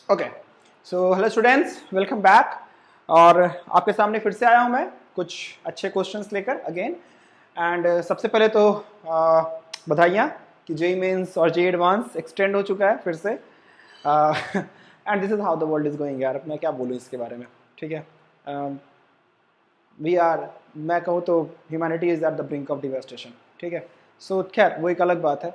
Okay, so hello students, welcome back. और आपके सामने फिर से आया हूँ मैं कुछ अच्छे क्वेश्चंस लेकर अगेन। एंड सबसे पहले तो बधाइयाँ कि जेई मेंस और जेई एडवांस एक्सटेंड हो चुका है फिर से। And this is how the world is going. यार मैं क्या बोलूँ इसके बारे में, ठीक है। मैं कहूँ तो humanity is at the brink of devastation, ठीक है। सो खैर वो एक अलग बात है।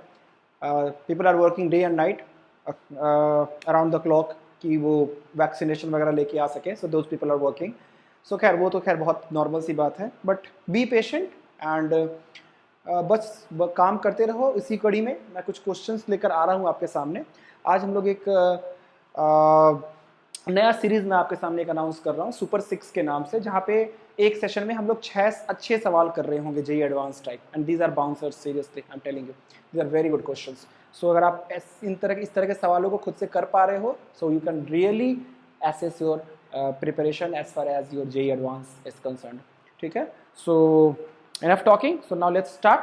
People are working day and night around the clock कि वो वैक्सीनेशन वगैरह लेके आ सके। So those people are working. So खैर वो तो खैर बहुत नॉर्मल सी बात है, बट बी पेशेंट एंड बस काम करते रहो। इसी कड़ी में मैं कुछ क्वेश्चंस लेकर आ रहा हूँ आपके सामने। आज हम लोग एक नया सीरीज में आपके सामने एक अनाउंस कर रहा हूँ सुपर 6 के नाम से, जहाँ पे एक सेशन में हम लोग 6 अच्छे सवाल कर रहे होंगे JEE advance type. And these are bouncers, seriously I am telling you, these are very good questions. So अगर आप इस तरह के सवालों को खुद से कर पा रहे हो, so you can really assess your preparation as far as your JEE advance is concern, ठीक है। So enough talking, so now let's start,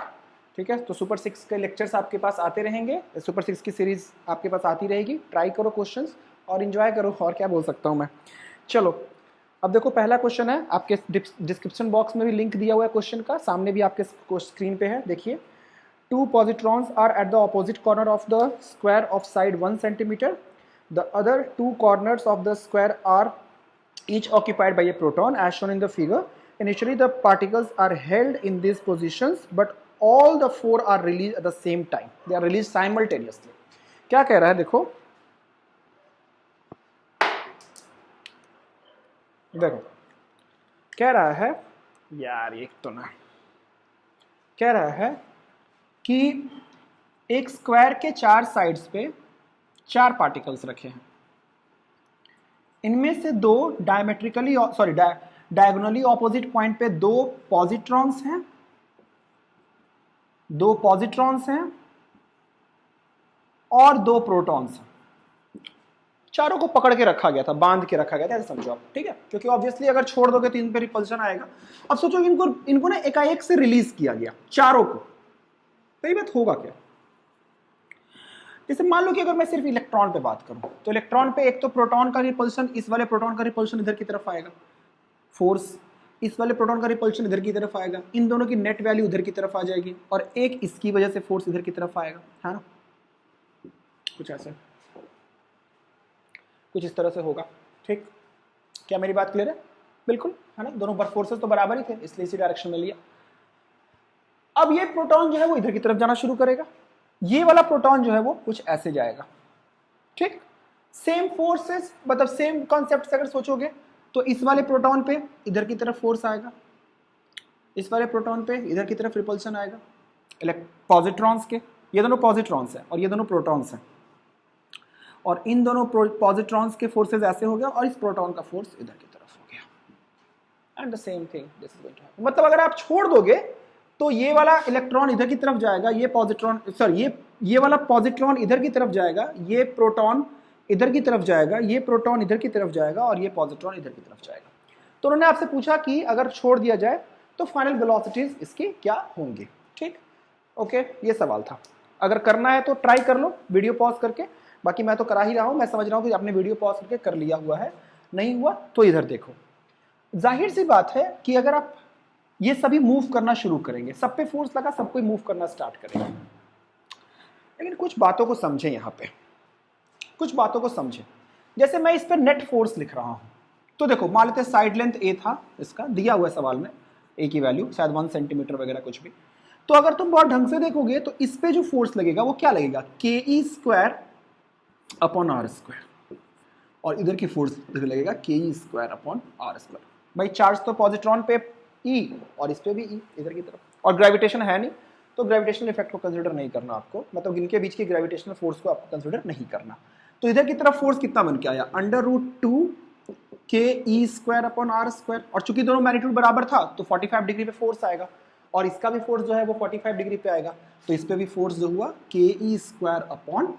ठीक है। तो सुपर 6 के लेक्चर्स आपके पास आते रहेंगे, सुपर 6 की सीरीज आपके पास आती रहेगी। ट्राई करो क्वेश्चंस और इन्जॉय करो, और क्या बोल सकता हूँ मैं। चलो अब देखो, पहला क्वेश्चन है, आपके डिस्क्रिप्शन बॉक्स में भी लिंक दिया हुआ है क्वेश्चन का, सामने भी आपके स्क्रीन पे है, देखिए। Two positrons are at the opposite corner of the square of side 1 centimeter. The other two corners of the square are each occupied by a proton as shown in the figure. Initially the particles are held in these positions, but all the four are released at the same time. They are released simultaneously. क्या कह रहा है देखो, देखो कह रहा है यार, एक तो ना कह रहा है कि एक स्क्वायर के 4 साइड्स पे 4 पार्टिकल्स रखे हैं। इनमें से दो डायगोनली ऑपोजिट पॉइंट पे दो पॉजिट्रॉन्स हैं, और दो प्रोटॉन्स हैं। चारों को पकड़ के रखा गया था, बांध के रखा गया था, ऐसा समझो आप, ठीक है। क्योंकि ऑब्वियसली अगर छोड़ दोगे तो इन पे रिपल्शन आएगा। अब सोचो इनको ना एकाएक से रिलीज किया गया चारों को, तो ये बात होगा क्या। जैसे मान लो कि अगर मैं सिर्फ इलेक्ट्रॉन पे बात करूं, तो इलेक्ट्रॉन पे एक तो प्रोटॉन का रिपल्शन, इस वाले प्रोटॉन का रिपल्शन इधर की तरफ आएगा, फोर्स इस वाले प्रोटॉन का रिपल्शन इधर की तरफ आएगा, इन दोनों की नेट वैल्यू इधर की तरफ आ जाएगी, और एक इसकी वजह से फोर्स इधर की तरफ आएगा, है ना। कुछ ऐसे, कुछ इस तरह से होगा, ठीक। क्या मेरी बात क्लियर है? बिल्कुल, है ना। दोनों पर फोर्सेस तो बराबर ही थे, इसलिए इसी डायरेक्शन में लिया। अब ये प्रोटॉन जो है वो इधर की तरफ जाना शुरू करेगा, ये वाला प्रोटॉन जो है वो कुछ ऐसे जाएगा, ठीक। सेम फोर्सेस, मतलब सेम कॉन्सेप्ट से अगर सोचोगे तो इस वाले प्रोटॉन पे इधर की तरफ फोर्स आएगा, इस वाले प्रोटॉन पे इधर की तरफ रिपल्शन आएगा, पॉजिट्रॉन्स के। ये दोनों पॉजिट्रॉन्स हैं और ये दोनों प्रोटॉन्स हैं, और इन दोनों पॉजिट्रॉन्स के फोर्सेस ऐसे हो गया, और इस प्रोटॉन का फोर्स इधर की तरफ हो गया। And the same thing this is going to happen. मतलब अगर आप छोड़ दोगे तो ये वाला इलेक्ट्रॉन इधर की तरफ जाएगा, ये पॉजिट्रॉन, सॉरी ये वाला पॉजिट्रॉन इधर की तरफ जाएगा, ये प्रोटॉन इधर की तरफ जाएगा, ये प्रोटॉन इधर की तरफ जाएगा, और ये पॉजिट्रॉन इधर की तरफ जाएगा। तो उन्होंने आपसे पूछा कि अगर छोड़ दिया जाए तो फाइनल वेलोसिटीज इसकी क्या होंगी, ठीक। ओके, ये सवाल था। अगर करना है तो ट्राई कर लो वीडियो पॉज करके, बाकी मैं तो करा ही रहा हूं। मैं समझ रहा हूं कि आपने वीडियो पॉज करके कर लिया हुआ है, नहीं हुआ तो इधर देखो। जाहिर सी बात है कि अगर आप ये सभी मूव करना शुरू करेंगे, सब पे फोर्स लगा, सब कोई मूव करना स्टार्ट करेंगे। लेकिन कुछ बातों को समझें, यहां पे कुछ बातों को समझें। जैसे मैं इस पे नेट फोर्स लिख रहा हूं, तो देखो मान लेते हैं साइड लेंथ ए था, इसका दिया हुआ है सवाल में, ए की वैल्यू शायद 1 सेंटीमीटर वगैरह कुछ भी। तो अगर तुम बहुत ढंग से देखोगे तो इस पे जो फोर्स लगेगा वो क्या लगेगा, के E square upon are square, और इधर की फोर्स लगेगा के E square upon are square. भाई चार्ज तो पॉजिट्रॉन पे ई, और इस पे भी ई इधर की तरफ, और ग्रेविटेशन है नहीं, तो ग्रेविटेशनल इफेक्ट को कंसिडर नहीं करना आपको, मतलब इनके बीच की ग्रेविटेशनल फोर्स को आपको कंसिडर नहीं करना। तो इधर की तरफ फोर्स कितना बन के आया, √2 के E square upon are square, और चूंकि दोनों मैग्नीट्यूड बराबर था तो 45 डिग्री पे फोर्स आएगा, और इसका भी फोर्स जो है वो 45 डिग्री पे आएगा, तो इस पे भी फोर्स जो हुआ के ई स्क्वायर अपॉन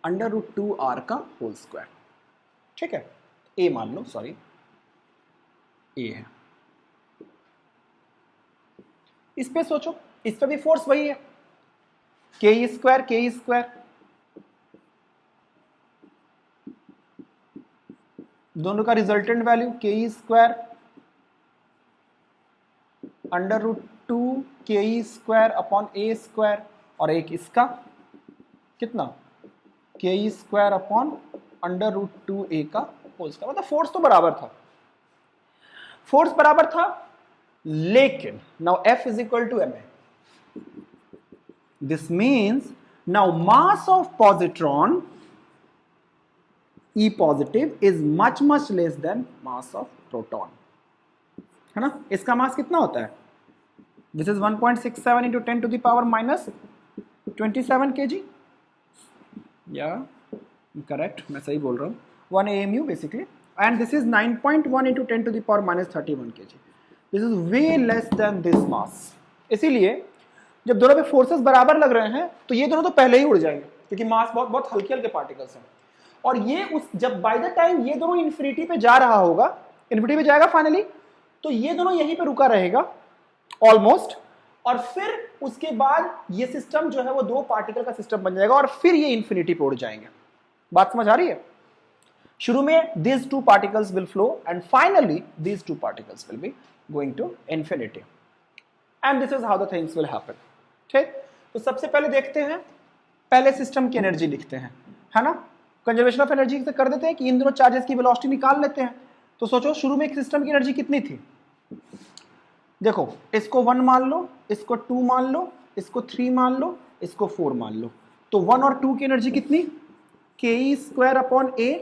√2 आर का होल स्क्वायर, ठीक है। ए मान लो, सॉरी ए है। इस पे सोचो, इस पे भी फोर्स वही है, के ई स्क्वायर दोनों का रिजल्टेंट वैल्यू के स्क्वायर अंडर रूट 2 के स्क्वायर अपॉन ए स्क्वायर, और एक इसका कितना के square upon under root 2a का होल स्क्वायर। मतलब फोर्स तो बराबर था, फोर्स बराबर था, लेकिन now F is equal to ma. This means now mass of positron E positive is much less than mass of proton, है ना। इसका मास कितना होता है? This is 1.67 into 10 to the power minus 27 kg. Yeah, correct, मैं सही बोल रहा हूँ, 1 AMU basically, and this is 9.1 into 10 to the power minus 31 kg. This is way less than this mass. इसीलिए जब दोनों पे फोर्सेस बराबर लग रहे हैं तो ये दोनों तो पहले ही उड़ जाएंगे, क्योंकि मास बहुत बहुत हल्के हल्के पार्टिकल्स हैं। और ये उस जब बाय द टाइम ये दोनों इन्फिनिटी पे जा रहा होगा, इन्फिनिटी पे जाएगा फाइनली, तो ये दोनों यहीं पे रुका रहेगा ऑलमोस्ट, और फिर उसके बाद ये सिस्टम जो है वो दो पार्टिकल का सिस्टम बन जाएगा, और फिर ये इन्फिनिटी पे उड़ जाएंगे। बात समझ आ रही है? शुरू में these two particles will flow and finally these two particles will be going to infinity, and this is how the things will happen. ठीक, तो सबसे पहले देखते हैं, पहले सिस्टम की एनर्जी लिखते हैं, है ना। कंजर्वेशन ऑफ एनर्जी से कर देते हैं कि इन दोनों चार्जेस की वेलोसिटी निकाल लेते हैं। तो सोचो शुरू में एक सिस्टम की एनर्जी कितनी थी, देखो इसको 1 मान लो, इसको 2 मान लो, इसको 3 मान लो, इसको 4 मान लो, तो 1 और 2 की एनर्जी कितनी, K square upon A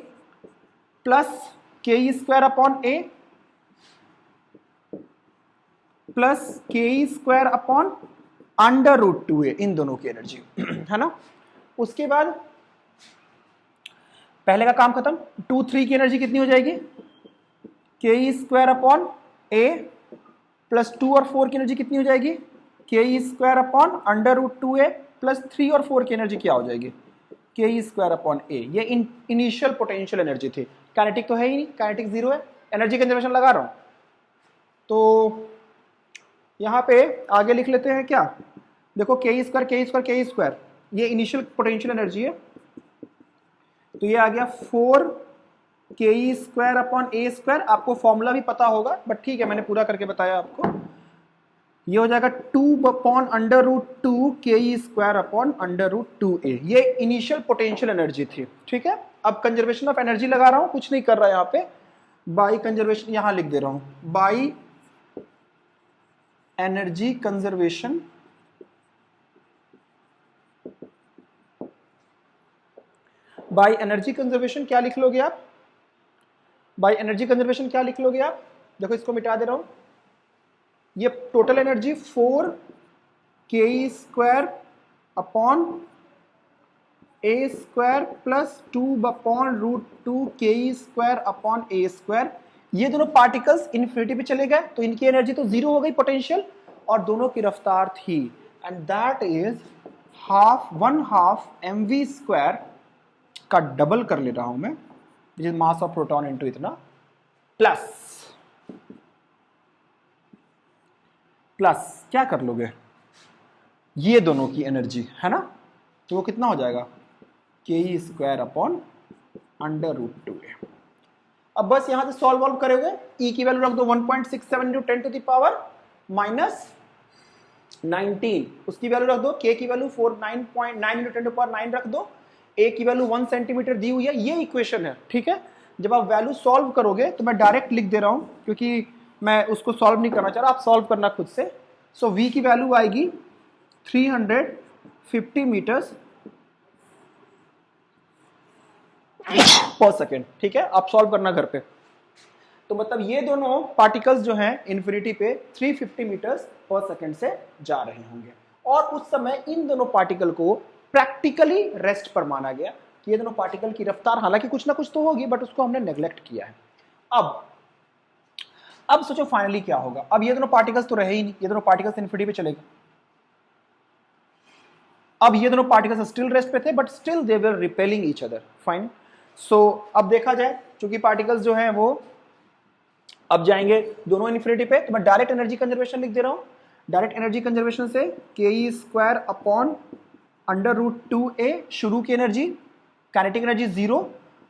plus K square upon A plus K square upon under root 2a, इन दोनों की एनर्जी है ना। उसके बाद पहले का काम खत्म, 2, 3 की एनर्जी कितनी हो जाएगी, K square upon A plus 2 और 4 की एनर्जी कितनी हो जाएगी, K square upon under root 2a plus 3 और 4 की एनर्जी क्या हो जाएगी, के स्क्वायर अपॉन ए। ये इनिशियल पोटेंशियल एनर्जी थी, काइनेटिक तो है ही नहीं, काइनेटिक जीरो है, एनर्जी कंजर्वेशन लगा रहा हूं। तो यहां पे आगे लिख लेते हैं क्या, देखो के स्क्वायर के स्क्वायर के स्क्वायर, ये इनिशियल पोटेंशियल एनर्जी है, तो ये आ गया 4 के स्क्वायर अपॉन ए स्क्वायर। आपको फॉर्मूला भी पता होगा बट ठीक है, मैंने पूरा करके बताया आपको। ये हो जाएगा 2 अपॉन अंडर रूट 2 के square upon under root 2a। ये इनिशियल पोटेंशियल एनर्जी थी, ठीक है। अब कंजर्वेशन ऑफ एनर्जी लगा रहा हूं, कुछ नहीं कर रहा यहां पे, बाई कंजर्वेशन यहां लिख दे रहा हूं, by energy conservation by energy conservation क्या लिख लोगे आप, बाई एनर्जी कंजर्वेशन क्या लिख लोगे आप, देखो इसको मिटा दे रहा हूं, ये टोटल एनर्जी 4 के स्क्वायर अपॉन ए स्क्वायर प्लस 2 अपॉन रूट 2 के स्क्वायर अपॉन ए स्क्वायर। ये दोनों पार्टिकल्स इन्फिनिटी पे चले गए तो इनकी एनर्जी तो जीरो हो गई पोटेंशियल, और दोनों की रफ्तार थी, and that is 1/2 mv square का डबल कर ले रहा हूं मैं, which is mass of proton into इतना, प्लस क्या कर लोगे, ये दोनों की एनर्जी है ना, तो वो कितना हो जाएगा, के square upon under root 2a। अब बस यहां से सॉल्व वॉल्व करोगे, e की वैल्यू रख दो 1.67 into 10 to the power minus 19, उसकी वैल्यू रख दो, k की वैल्यू 9.9 इंटू 10 टू पावर 9 रख दो, a की वैल्यू 1 सेंटीमीटर दी हुई है, ये इक्वेशन है, ठीक है। जब आप वैल्यू सॉल्व करोगे तो मैं डायरेक्ट लिख दे रहा हूं क्योंकि मैं उसको सॉल्व नहीं करना चाह रहा, आप सॉल्व करना खुद से। सो v की वैल्यू आएगी 350 मीटर्स पर सेकेंड, ठीक है, आप सॉल्व करना घर पे। तो मतलब ये दोनों पार्टिकल्स जो हैं इन्फिनिटी पे 350 मीटर्स पर सेकेंड से जा रहे होंगे, और उस समय इन दोनों पार्टिकल को प्रैक्टिकली रेस्ट पर माना गया कि ये दोनों पार्टिकल की रफ्तार हालांकि कुछ ना कुछ तो होगी बट उसको हमने नेग्लेक्ट किया है। अब सोचो फाइनली क्या होगा, अब ये दोनों पार्टिकल्स तो रहे ही नहीं, ये दोनों पार्टिकल्स इन्फिनिटी पे चले गए, अब ये दोनों पार्टिकल्स स्टिल रेस्ट पे थे but still they were repelling each other, fine. So अब देखा जाए, चूंकि पार्टिकल्स जो हैं वो अब जाएंगे दोनों इन्फिनिटी पे, तो मैं डायरेक्ट एनर्जी कंजर्वेशन लिख दे रहा हूं, डायरेक्ट एनर्जी कंजर्वेशन से के square upon under root 2a शुरू की एनर्जी, काइनेटिक एनर्जी 0,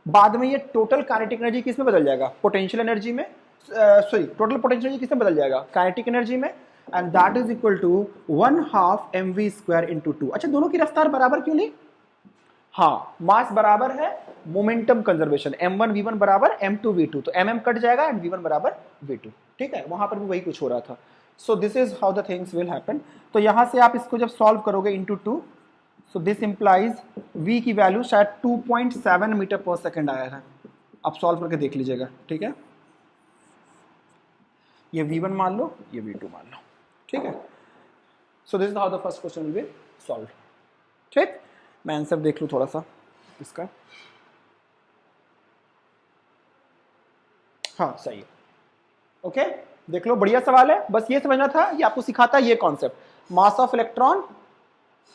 बाद में ये टोटल काइनेटिक एनर्जी किसमें बदल जाएगा, पोटेंशियल एनर्जी में, सॉरी टोटल पोटेंशियल एनर्जी किसमें बदल जाएगा, काइनेटिक एनर्जी में, and that is equal to 1/2 mv² × 2। अच्छा दोनों की रफ्तार बराबर क्यों ली, हाँ मास बराबर है, मोमेंटम कंजर्वेशन, m1 v1 बराबर m2 v2, तो mm कट जाएगा एंड v1 बराबर v2, ठीक है, वहां पर भी वही कुछ हो रहा था। सो this is how the things will happen. तो यहां से आप इसको जब सॉल्व करोगे into 2, so this implies v की वैल्यू शायद 2.7 मीटर पर सेकेंड आया है, आप सॉल्व करके देख लीजिएगा, ठीक है, ये v1 मान लो, ये v2 मान लो, ठीक है। So this is how the first question will be solve, ठीक। मैं आंसर देख लूं थोड़ा सा इसका, हाँ सही है, ओके देख लो, बढ़िया सवाल है, बस ये समझना था, ये आपको सिखाता है ये कॉन्सेप्ट, मास ऑफ इलेक्ट्रॉन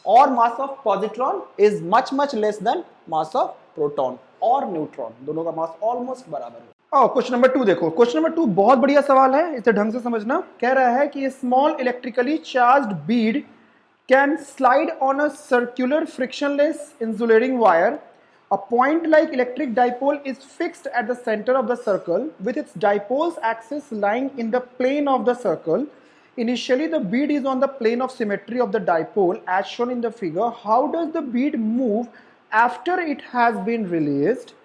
और mass of positron is much much less then mass of proton और न्यूट्रॉन, दोनों का मास ऑलमोस्ट बराबर है। क्वेश्चन नंबर 2 देखो, क्वेश्चन नंबर 2 बहुत बढ़िया सवाल है, इसे ढंग से समझना। कह रहा है कि small electrically charged Beed can slide on a circular frictionless insulating wire. A point-like electric dipole is fixed at the center of the circle with its dipole's axis lying in the plane of the circle. Initially, the bead is on the plane of symmetry of the dipole as shown in the figure. How does the bead move after it has been released?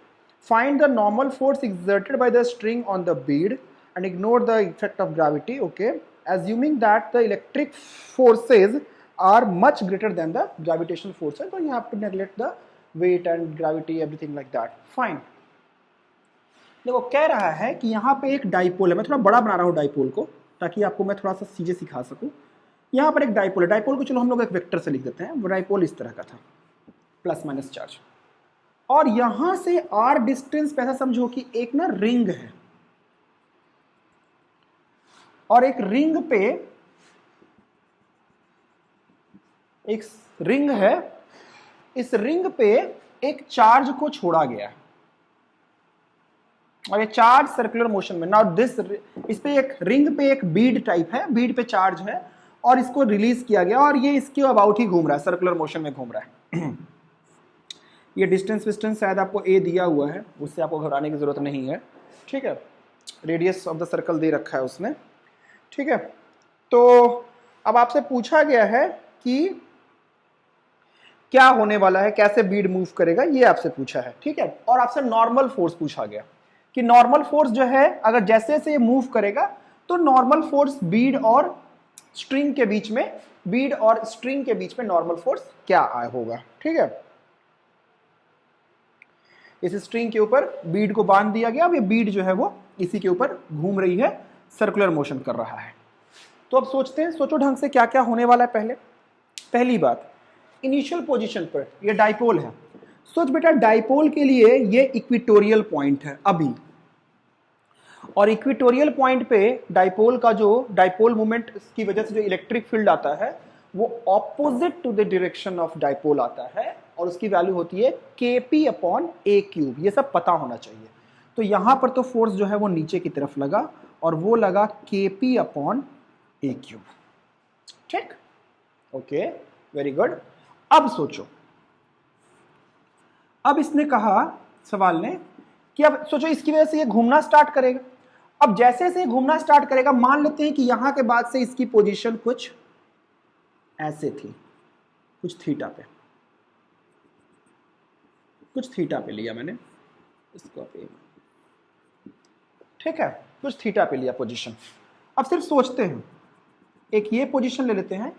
Find the normal force exerted by the string on the bead and ignore the effect of gravity. Okay, assuming that the electric forces are much greater than the gravitational forces, so you have to neglect the weight and gravity, everything like that. Fine. देखो कह रहा है कि यहाँ पे एक dipole है, मैं थोड़ा बड़ा बना रहा हूँ डाइपोल को ताकि आपको मैं थोड़ा सा चीजें सिखा सकूँ। यहाँ पर एक डाइपोल है, डाइपोल को चलो हम लोग एक वेक्टर से लिख देते हैं, वो डाइपोल इस तरह का था, प्लस माइनस चार्ज, और यहाँ से r डिस्टेंस पे ऐसा समझो कि एक ना रिंग है, और एक रिंग पे एक रिंग है, इस रिंग पे एक चार्ज को छोड़ा गया है और ये चार्ज सर्कुलर मोशन में, नाउ दिस, इस पे एक रिंग पे एक बीड टाइप है, बीड पे चार्ज है और इसको रिलीज किया गया और ये इसके अबाउट ही घूम रहा है, सर्कुलर मोशन में घूम रहा है। ये डिस्टेंस विस्टेंस शायद आपको a दिया हुआ है, उससे आपको घबराने की जरूरत नहीं है, ठीक है, रेडियस ऑफ द सर्कल दे रखा है उसमें, ठीक है। तो अब आपसे पूछा गया है कि क्या होने वाला है, कैसे बीड मूव करेगा, ये आपसे पूछा है, ठीक है, और आपसे नॉर्मल फोर्स पूछा गया कि नॉर्मल फोर्स जो है अगर जैसे जैसे ये मूव करेगा तो नॉर्मल फोर्स बीड और स्ट्रिंग के बीच में, बीड और स्ट्रिंग के बीच में नॉर्मल फोर्स क्या होगा, ठीक है। इस स्ट्रिंग के ऊपर बीड को बांध दिया गया, अब ये बीड जो है वो इसी के ऊपर घूम रही है, सर्कुलर मोशन कर रहा है। तो अब सोचते हैं, सोचो ढंग से क्या क्या होने वाला है। पहली बात, इनिशियल पोजीशन पर ये डाइपोल है, सोच बेटा डाइपोल के लिए ये इक्वेटोरियल पॉइंट है अभी, और इक्वेटोरियल पॉइंट पे डाइपोल का जो डाइपोल मोमेंट की वजह से जो इलेक्ट्रिक फील्ड आता है वो opposite to the direction of dipole आता है और उसकी वैल्यू होती है kp/a³। ये सब पता होना चाहिए। तो यहां पर तो फोर्स जो है वो नीचे की तरफ लगा और वो लगा kp/a³, ठीक, ओके, वेरी गुड। अब सोचो, अब इसने कहा सवाल ने कि अब सोचो इसकी वजह से ये घूमना स्टार्ट करेगा। अब जैसे जैसे घूमना स्टार्ट करेगा, मान लेते हैं कि यहां के बाद से इसकी पोजीशन कुछ ऐसे थी, कुछ थीटा पे, कुछ थीटा पे लिया मैंने इसको, ठीक है, कुछ थीटा पे लिया पोजीशन। अब सिर्फ सोचते हैं, एक ये पोजीशन ले लेते हैं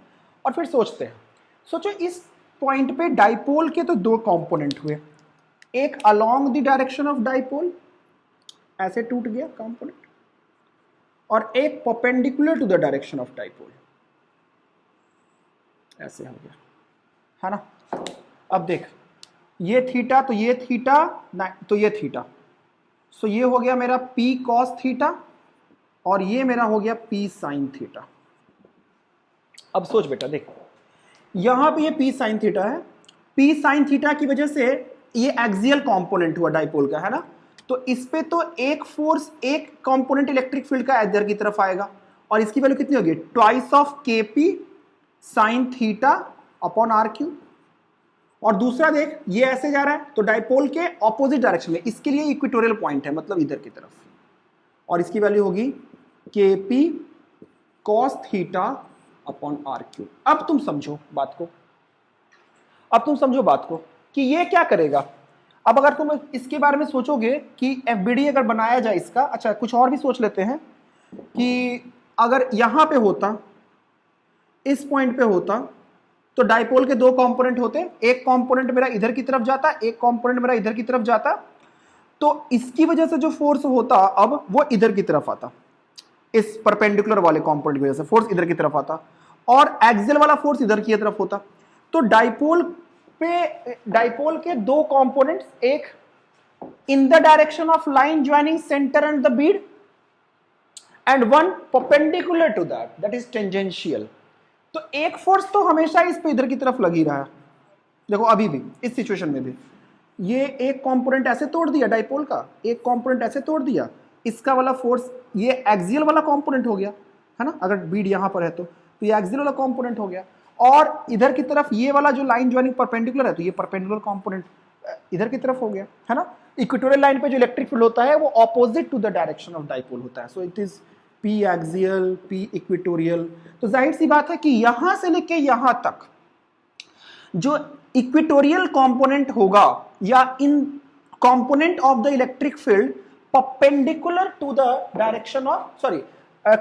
और फिर सोचते हैं। सोचो इस पॉइंट पे डाइपोल के तो दो कंपोनेंट हुए, एक along the direction of dipole ऐसे टूट गया कंपोनेंट, और एक perpendicular to the direction of dipole ऐसे हो गया, है ना। अब देख, ये थीटा तो ये थीटा तो ये थीटा, सो ये हो गया मेरा p cos थीटा और ये मेरा हो गया p sin थीटा। अब सोच बेटा, देख यहां पे ये p sin थीटा है, p sin थीटा की वजह से ये एक्सियल कंपोनेंट हुआ डाइपोल का, है ना। तो इस पे तो एक फोर्स, एक कंपोनेंट इलेक्ट्रिक फील्ड का इधर की तरफ आएगा और इसकी वैल्यू कितनी होगी, twice of kp sin theta upon r cube, और दूसरा देख ये ऐसे जा रहा है तो डाइपोल के ऑपोजिट डायरेक्शन में, इसके लिए इक्वेटोरियल पॉइंट है, मतलब इधर की तरफ, और इसकी वैल्यू होगी KP cos theta upon r3। अब तुम समझो बात को, कि ये क्या करेगा। अब अगर तुम इसके बारे में सोचोगे कि FBD अगर बनाया जाए इसका, अच्छा कुछ और भी सोच लेते हैं कि अगर यहां पे होता, इस पॉइंट पे होता, तो डाइपोल के दो कंपोनेंट होते, एक कंपोनेंट मेरा इधर की तरफ जाता, एक कंपोनेंट मेरा इधर की तरफ जाता, तो इसकी वजह से जो फोर्स होता अब वो इधर की तरफ आता, इस परपेंडिकुलर वाले कंपोनेंट की वजह से फोर्स इधर की तरफ आता, और एक्सियल वाला फोर्स इधर की तरफ होता। तो डाइपोल के दो कंपोनेंट्स, एक in the direction of line joining centre and the bead, and one perpendicular to that is tangential. तो एक फोर्स तो हमेशा इस पे इधर की तरफ लगी रहा है। देखो अभी भी इस सिचुएशन में भी ये एक कंपोनेंट ऐसे तोड़ दिया डाइपोल का, एक कंपोनेंट ऐसे तोड़ दिया, इसका वाला फोर्स ये एक्सियल वाला कंपोनेंट हो गया है ना, अगर बीड यहां पर है तो ये एक्सियल वाला कंपोनेंट हो गया, और इधर की तरफ ये वाला जो लाइन ज्वाइनिंग परपेंडिकुलर है तो ये परपेंडिकुलर कंपोनेंट इधर की तरफ हो गया है ना। इक्वेटोरियल लाइन पे जो इलेक्ट्रिक फील्ड होता है वो opposite to the direction of dipole होता है, so it is P axial, P equatorial. तो जाहिर सी बात है कि यहां से लेके यहां तक जो इक्वेटोरियल कंपोनेंट होगा या इन component of the electric field perpendicular to the direction of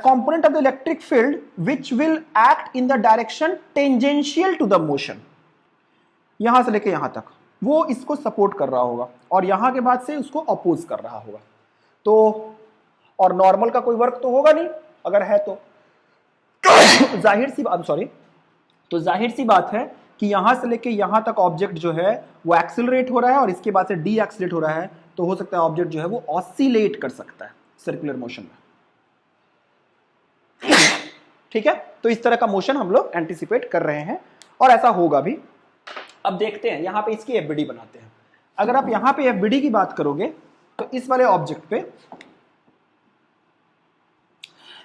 component of the electric field which will act in the direction tangential to the motion, यहां से लेके यहां तक वो इसको सपोर्ट कर रहा होगा और यहां के बाद से उसको अपोज कर रहा होगा। तो और नॉर्मल का कोई वर्क तो होगा नहीं, अगर है तो जाहिर सी बात है कि यहां से लेके यहां तक ऑब्जेक्ट जो है वो एक्सिलरेट हो रहा है और इसके बाद से डी एक्सिलरेट हो रहा है, तो हो सकता है ऑब्जेक्ट जो है वो ऑसिलेट कर सकता है सर्कुलर मोशन में। ठीक है, तो इस तरह का मोशन हम लोग एंटिसिपेट कर रहे हैं और ऐसा होगा भी। अब देखते हैं यहां पे इसकी FBD बनाते हैं। अगर आप यहां पे FBD की बात करोगे तो इस वाले ऑब्जेक्ट पे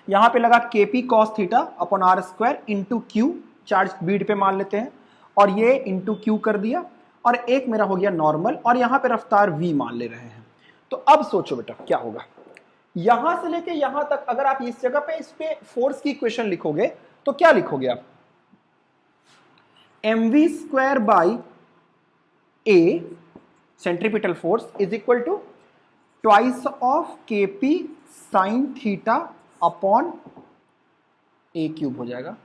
यहां पे लगा KP cos theta upon r square into Q, charge Beed पे मान लेते हैं, और ये इंटू Q कर दिया, और एक मेरा हो गया नॉर्मल, और यहां पे रफ्तार V मान ले रहे हैं। तो अब सोचो बेटा क्या होगा, यहां से लेके यहां तक अगर आप इस जगह पे इस पे फोर्स की इक्वेशन लिखोगे तो क्या लिखोगे आप, mv square by a centripetal force is equal to twice of KP sine theta upon a cube हो जाएगा,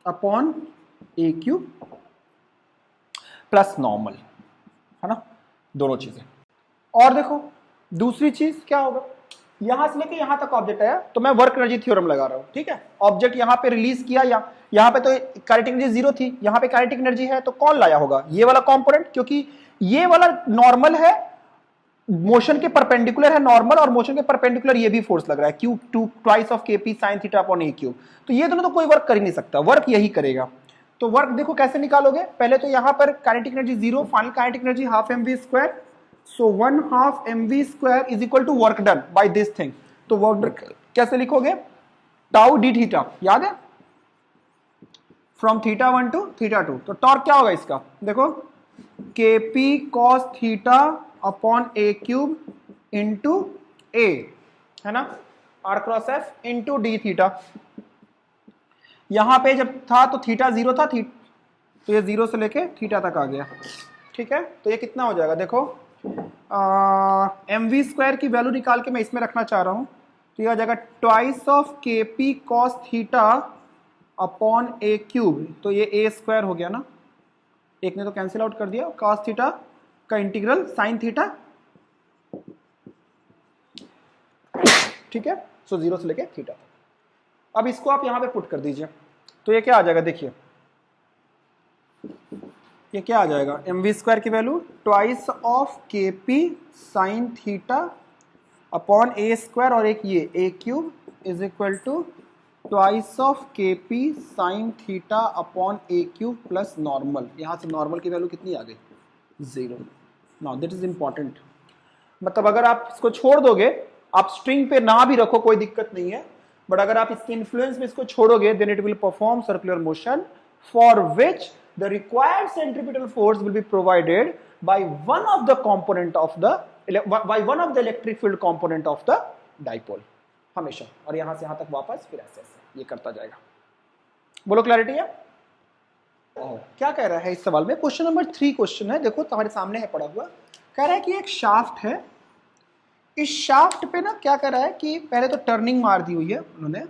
upon a cube plus normal, है ना, दोनों चीजें। और देखो दूसरी चीज क्या होगा, यहां से लेके यहां तक ऑब्जेक्ट आया तो मैं वर्क एनर्जी थ्योरम लगा रहा हूं, ठीक है। ऑब्जेक्ट यहां पे रिलीज किया, यहां पे तो काइनेटिक एनर्जी 0 थी, यहां पे काइनेटिक एनर्जी है, तो कौन लाया होगा, ये वाला कंपोनेंट, क्योंकि ये वाला नॉर्मल है, मोशन के परपेंडिकुलर है नॉर्मल, और मोशन के परपेंडिकुलर ये भी फोर्स लग रहा है Q to twice of KP sine theta upon a cube. तो ये दोनों तो कोई वर्क कर ही नहीं सकता, वर्क यही करेगा। तो वर्क देखो कैसे निकालोगे, पहले तो यहां पर kinetic energy 0, final kinetic energy half mv square, so 1/2 mv square is equal to work done by this thing। तो वर्क कैसे लिखोगे, टाउ डी थीटा, याद है, फ्रॉम थीटा 1 टू थीटा 2। तो टॉर्क क्या होगा इसका, देखो KP cos theta upon a cube into a, है ना, r cross f into D theta. यहां पे जब था तो थीटा 0 था, तो ये 0 से लेके थीटा तक आ गया, ठीक है। तो ये कितना हो जाएगा, देखो mv स्क्वायर की वैल्यू निकाल के मैं इसमें रखना चाह रहा हूं, तो यह आ जाएगा twice of KP cos theta upon a cube, तो ये a स्क्वायर हो गया ना, एक ने तो कैंसिल आउट कर दिया, cos थीटा का इंटीग्रल साइन थीटा, ठीक है। सो 0 से लेके थीटा तक। अब इसको आप यहां पे पुट कर दीजिए, तो ये क्या आ जाएगा, देखिए ये क्या आ जाएगा, mv स्क्वायर की value twice of KP sine theta upon a square, और एक ये a cube is equal to twice of KP sine theta upon a cube plus normal. यहां से नॉर्मल की वैल्यू कितनी आ गई, 0। नाउ दैट इज इंपॉर्टेंट, मतलब अगर आप इसको छोड़ दोगे, आप स्ट्रिंग पे ना भी रखो कोई दिक्कत नहीं है, बट अगर आप इसके इन्फ्लुएंस में इसको छोड़ोगे then it will perform circular motion for which the required centripetal force will be provided by one of the component of the electric field component of the dipole, हमेशा। और यहां से यहां तक वापस फिर ऐसे ऐसे ये करता जाएगा। बोलो क्लैरिटी है? क्या कह रहा है इस सवाल में? क्वेश्चन नंबर 3 क्वेश्चन है, देखो तुम्हारे सामने है पड़ा हुआ। कह रहा है कि एक शाफ्ट है, इस शाफ्ट पे ना क्या कर रहा है कि पहले तो टर्निंग मार दी हुई है उन्होंने,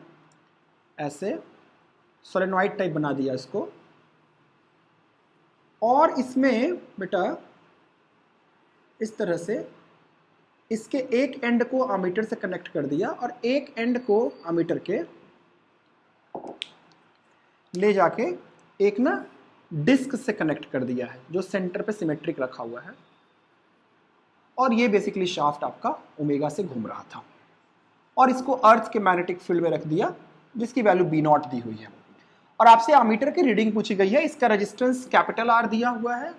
ऐसे सोलेनॉइड टाइप बना दिया इसको, और इसमें बेटा इस तरह से इसके एक एंड को अमीटर से कनेक्ट कर दिया और एक एंड को अमीटर के ले जाके एक ना डिस्क से कनेक्ट कर दिया है जो सेंटर पे सिमेट्रिक रखा हुआ है, और ये बेसिकली शाफ्ट आपका ओमेगा से घूम रहा था, और इसको अर्थ के मैग्नेटिक फील्ड में रख दिया जिसकी वैल्यू B0 दी हुई है, और आपसे अमीटर की रीडिंग पूछी गई है। इसका रेजिस्टेंस कैपिटल R दिया हुआ है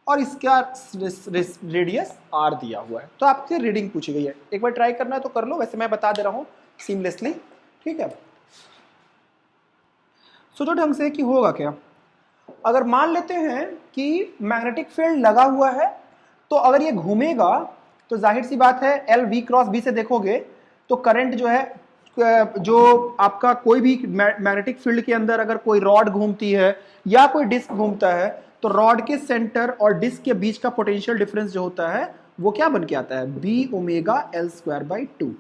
और इसका रेडियस R दिया हुआ है, तो आपसे रीडिंग पूछी गई है। एक बार ट्राई करना है तो कर लो, वैसे मैं बता दे रहा हूँ सीमलेसली, ठीक है। सोचो ढंग से कि होगा क्या। अगर मान लेते हैं कि मैग्नेटिक फील्ड लगा हुआ है, तो अगर ये घूमेगा तो जाहिर सी बात है L V क्रॉस B से देखोगे तो करंट जो है, जो आपका कोई भी मैग्नेटिक फील्ड के अंदर अगर कोई रॉड घूमती है या कोई डिस्क घूमता है तो रॉड के सेंटर और डिस्क के बीच का पोटेंशियल डिफरेंस जो होता है वो क्या बन के आता है, B omega L square by 2,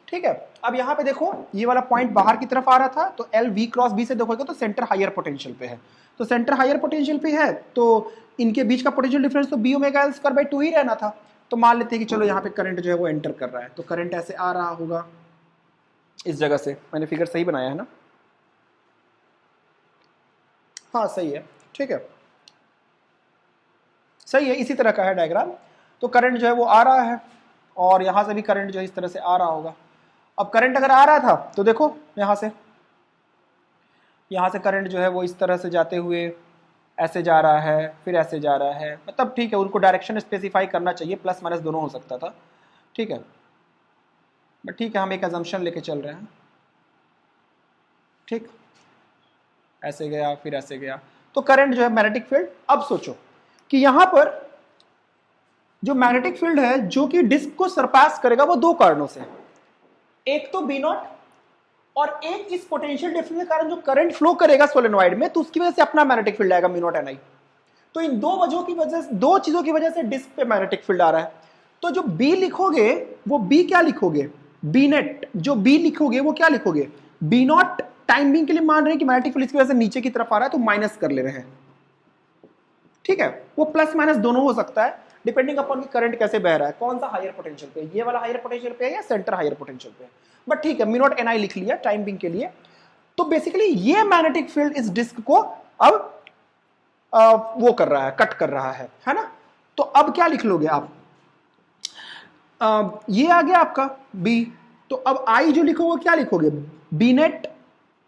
ठीक है। अब यहाँ पे देखो ये वाला पॉइंट बाहर की तरफ आ रहा था, तो L V क्रॉस B से देखोगे तो सेंटर हायर पोटेंशियल पे है, तो सेंटर हायर पोटेंशियल पे है तो इनके बीच का पोटेंशियल डिफरेंस तो B omega L square by 2 ही रहना था। तो मान लेते हैं कि चलो यहाँ पे करंट जो है वो एंटर कर रहा है, तो करंट ऐसे आ रहा होगा इस जगह से। मैंने फिगर सही बनाया है ना? हाँ सही है, ठीक है, सही है, इसी तरह का है डायग्राम। तो करंट जो है वो आ रहा है और यहां से भी करंट जो है इस तरह से आ रहा होगा। अब करंट अगर आ रहा था तो देखो यहां से करंट जो है वो इस तरह से जाते हुए ऐसे जा रहा है, फिर ऐसे जा रहा है, मतलब ठीक है, उनको डायरेक्शन स्पेसिफाई करना चाहिए, प्लस माइनस दोनों हो सकता था, ठीक है, बट ठीक है हम एक अजम्पशन लेके चल रहे हैं, ठीक, ऐसे गया फिर ऐसे गया, तो करंट जो है मैग्नेटिक फील्ड। अब सोचो कि यहां पर जो मैग्नेटिक फील्ड है जो कि डिस्क को सरपास करेगा वो दो कारणों से, एक तो B0 और एक इस पोटेंशियल डिफरेंस के कारण जो करंट फ्लो करेगा सोलेनॉइड में, तो उसकी वजह से अपना मैग्नेटिक फील्ड आएगा म्यू0 Ni। तो इन दो वजहों की वजह से, दो चीजों की वजह से डिस्क पे मैग्नेटिक फील्ड आ रहा है। तो जो B लिखोगे वो B क्या लिखोगे, B नेट, जो B लिखोगे वो क्या लिखोगे, B0 टाइम बिंग के लिए मान रहे हैं कि मैग्नेटिक फील्ड इसकी वजह से नीचे की तरफ आ रहा है तो माइनस कर ले रहे हैं, ठीक है, वो प्लस माइनस दोनों हो सकता है डिपेंडिंग अपॉन कि करंट कैसे बह रहा है, कौन सा हायर पोटेंशियल पे, ये वाला हायर पोटेंशियल पे है या सेंटर हायर पोटेंशियल पे है, बट ठीक है म्यू0 Ni लिख लिया टाइम बिंग के लिए। तो बेसिकली ये मैग्नेटिक फील्ड इस डिस्क को अब वो कर रहा है, कट कर रहा है ना। तो अब क्या लिख लोगे आप, ये आ गया आपका B, तो अब I जो लिखोगे क्या लिखोगे, B net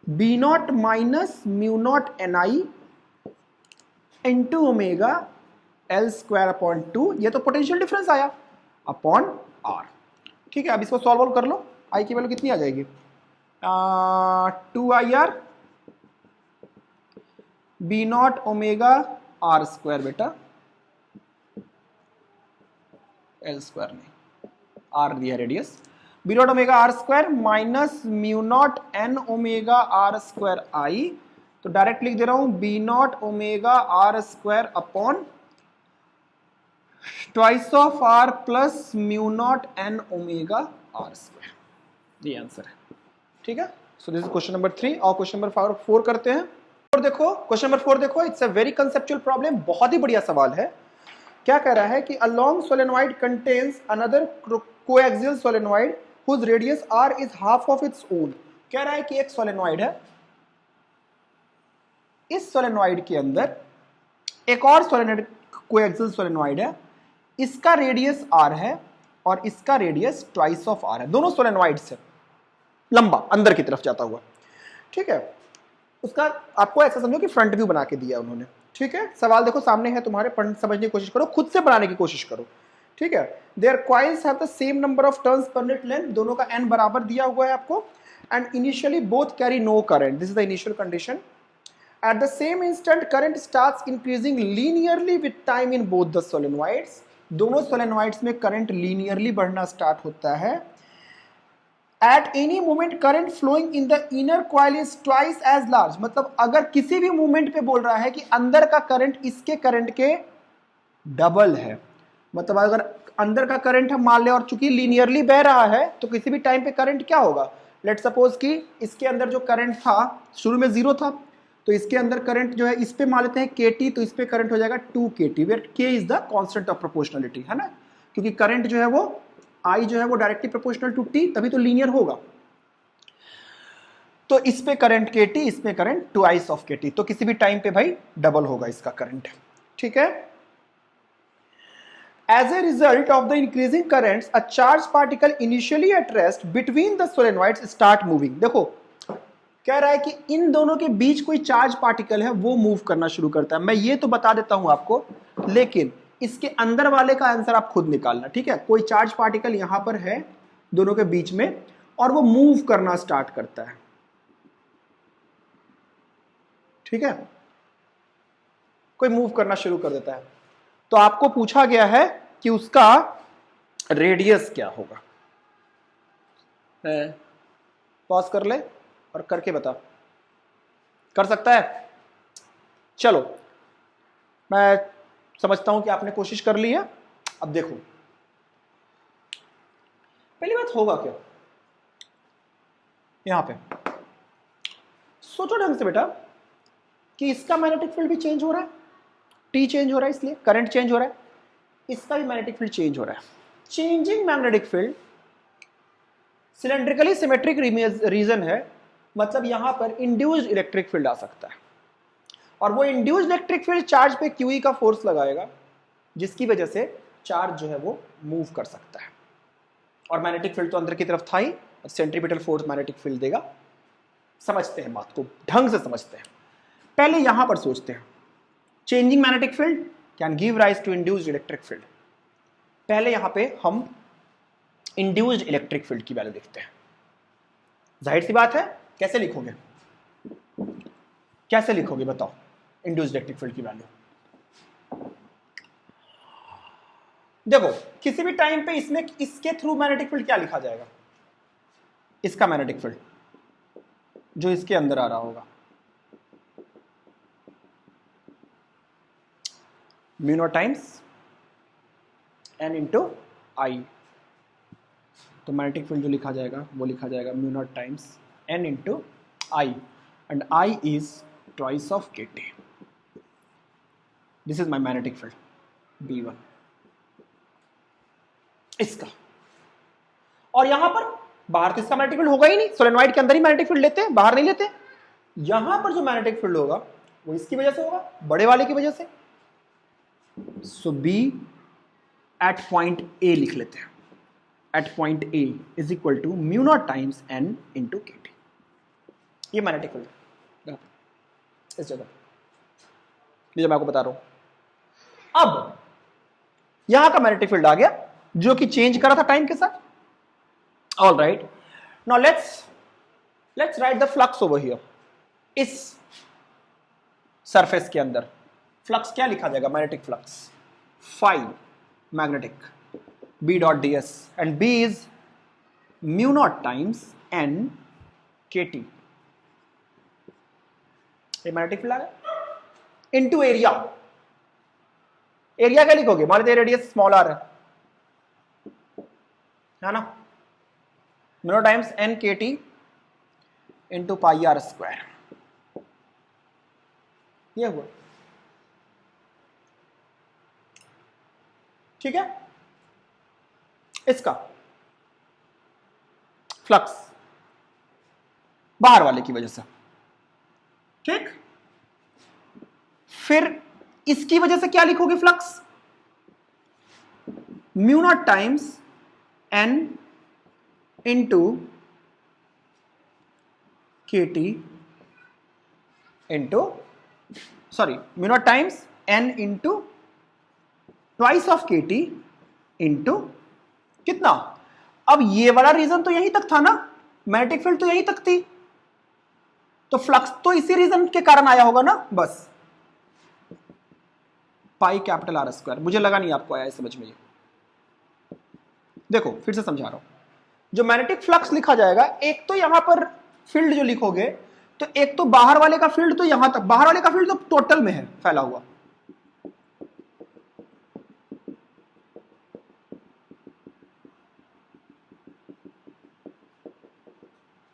B0 minus mu naught Ni into omega L square upon 2, ये तो पोटेंशियल डिफरेंस आया, अपॉन R, ठीक है। अब इसको सॉल्व कर लो, I की वैल्यू कितनी आ जाएगी, 2IR B0 omega R square, बेटा L स्क्वायर नहीं, R दिया radius, B0 omega R square minus mu naught N omega R square I, तो डायरेक्ट लिख दे रहा हूं B0 omega R square upon twice of R plus mu naught N omega R square, ये answer है, ठीक है। So this is question number 3। और क्वेश्चन नंबर 4 करते हैं। और देखो क्वेश्चन नंबर 4 देखो, it's a very conceptual problem, बहुत ही बढ़िया सवाल है। क्या कह रहा है कि a long solenoid contains another coaxial solenoid whose radius R is half of its own. कह रहा है कि एक सोलेनॉइड है, इस सोलेनॉइड के अंदर एक और सोलेनॉइड कोएक्सियल सोलेनॉइड है, इसका रेडियस R है और इसका रेडियस ट्वाइस ऑफ R है, दोनों सोलेनॉइड से लंबा अंदर की तरफ जाता हुआ, ठीक है। उसका आपको ऐसा समझो कि फ्रंट व्यू बना के दिया उन्होंने, ठीक है। सवाल देखो सामने है तुम्हारे, समझने की कोशिश करो, खुद से बनाने की कोशिश करो, ठीक है। Their coils have the same number of turns per unit length, दोनों का n बराबर दिया हुआ है आपको, and initially both carry no current, this is the initial condition, At the same instant, current starts increasing linearly with time in both the solenoids. दोनों solenoids में current linearly बढ़ना start होता है. At any moment, current flowing in the inner coil is twice as large. मतलब अगर किसी भी movement पे बोल रहा है कि अंदर का करंट इसके करंट के डबल है, मतलब अगर अंदर का करंट हम मान ले और चूंकि लीनियरली बह रहा है तो किसी भी टाइम पे करंट क्या होगा. लेट सपोज कि इसके अंदर जो करंट था शुरू में 0 था, तो इसके अंदर करंट जो है इस पे मान लेते हैं KT, तो इस पे करंट हो जाएगा 2 KT, where K is the constant of proportionality, है ना, क्योंकि करंट जो है वो I जो है वो डायरेक्टली प्रोपोर्शनल टू T, तभी तो लीनियर होगा. तो इस पे करंट KT, इस पे करंट ट्वाइस ऑफ KT, तो किसी भी टाइम पे भाई डबल होगा इसका करंट. ठीक है. As a result of the increasing currents, a charged particle initially at rest between the solenoids start moving. देखो कह रहा है कि इन दोनों के बीच कोई चार्ज पार्टिकल है वो मूव करना शुरू करता है. मैं ये तो बता देता हूं आपको, लेकिन इसके अंदर वाले का आंसर आप खुद निकालना. ठीक है. कोई चार्ज पार्टिकल यहां पर है दोनों के बीच में और वो मूव करना स्टार्ट करता है. ठीक है. कोई मूव करना शुरू कर देता है, तो आपको पूछा गया है कि उसका रेडियस क्या होगा. पॉज कर ले और करके बता. कर सकता है. चलो, मैं समझता हूं कि आपने कोशिश कर ली है. अब देखो पहली बात होगा क्या यहां पे. सोचो ढंग से बेटा कि इसका मैग्नेटिक फील्ड भी चेंज हो रहा है, T चेंज हो रहा है, इसलिए करंट चेंज हो रहा है, इसका भी मैग्नेटिक फील्ड चेंज हो रहा है. Changing magnetic field cylindrically symmetric region है, मतलब यहां पर इंड्यूस्ड इलेक्ट्रिक फील्ड आ सकता है, और वो इंड्यूस्ड इलेक्ट्रिक फील्ड चार्ज पे QE का फोर्स लगाएगा, जिसकी वजह से चार्ज जो है वो मूव कर सकता है. और मैग्नेटिक फील्ड तो अंदर की तरफ था ही, सेंट्रीपिटल फोर्स मैग्नेटिक फील्ड देगा. समझते हैं बात को, ढंग से समझते हैं. पहले यहां पर सोचते हैं, changing magnetic field can give rise to induced electric field. पहले यहां पे हम इंड्यूस्ड इलेक्ट्रिक फील्ड की वैल्यू देखते हैं. जाहिर सी बात है, कैसे लिखोगे, कैसे लिखोगे बताओ इंड्यूस्ड इलेक्ट्रिक फील्ड की वैल्यू. देखो किसी भी टाइम पे इसमें इसके थ्रू मैग्नेटिक फील्ड क्या लिखा जाएगा, इसका मैग्नेटिक फील्ड जो इसके अंदर आ रहा होगा, mu naught times N into I. तो मैग्नेटिक फील्ड जो लिखा जाएगा वो लिखा जाएगा mu naught times N into I, and I is twice of KT. This is my magnetic field B1 इसका. और यहां पर बाहर तो इसका मैग्नेटिक फील्ड होगा ही नहीं, सोलेनॉइड के अंदर ही मैग्नेटिक फील्ड लेते हैं, बाहर नहीं लेते. यहां पर जो मैग्नेटिक फील्ड होगा वो इसकी वजह से होगा, बड़े वाले की वजह से. So B at point A लिख लेते हैं. At point A is equal to mu naught times N into KT. ये मैग्नेटिक फील्ड इस जगह, ये मैं आपको बता रहा हूं. अब यहां का मैग्नेटिक फील्ड आ गया जो कि चेंज करा था टाइम के साथ. All right, now let's write the flux over here. इस सरफेस के अंदर फ्लक्स क्या लिखा जाएगा, magnetic flux phi magnetic B dot ds, and B is mu naught times N KT. ये मैग्नेटिक फील्ड आ गया इनटू एरिया. एरिया क्या लिखोगे, मान लीजिए रेडियस स्मॉल r है ना, mu naught times N KT into pi r square. ये हुआ. ठीक है. इसका फ्लक्स बाहर वाले की वजह से. ठीक. फिर इसकी वजह से क्या लिखोगे, flux mu naught times N into KT into sorry mu naught times N into twice of KT into कितना. अब ये वाला रीजन तो यहीं तक था ना, मैग्नेटिक फील्ड तो यहीं तक थी, तो फ्लक्स तो इसी रीजन के कारण आया होगा ना, बस पाई कैपिटल आर स्क्वायर। मुझे लगा नहीं आपको आया समझ में। ये देखो फिर से समझा रहा हूं, जो मैग्नेटिक फ्लक्स लिखा जाएगा, एक तो यहां पर फील्ड जो लिखोगे, तो एक तो बाहर वाले का फील्ड, तो यहां तक बाहर वाले का फील्ड तो टोटल में है फैला हुआ,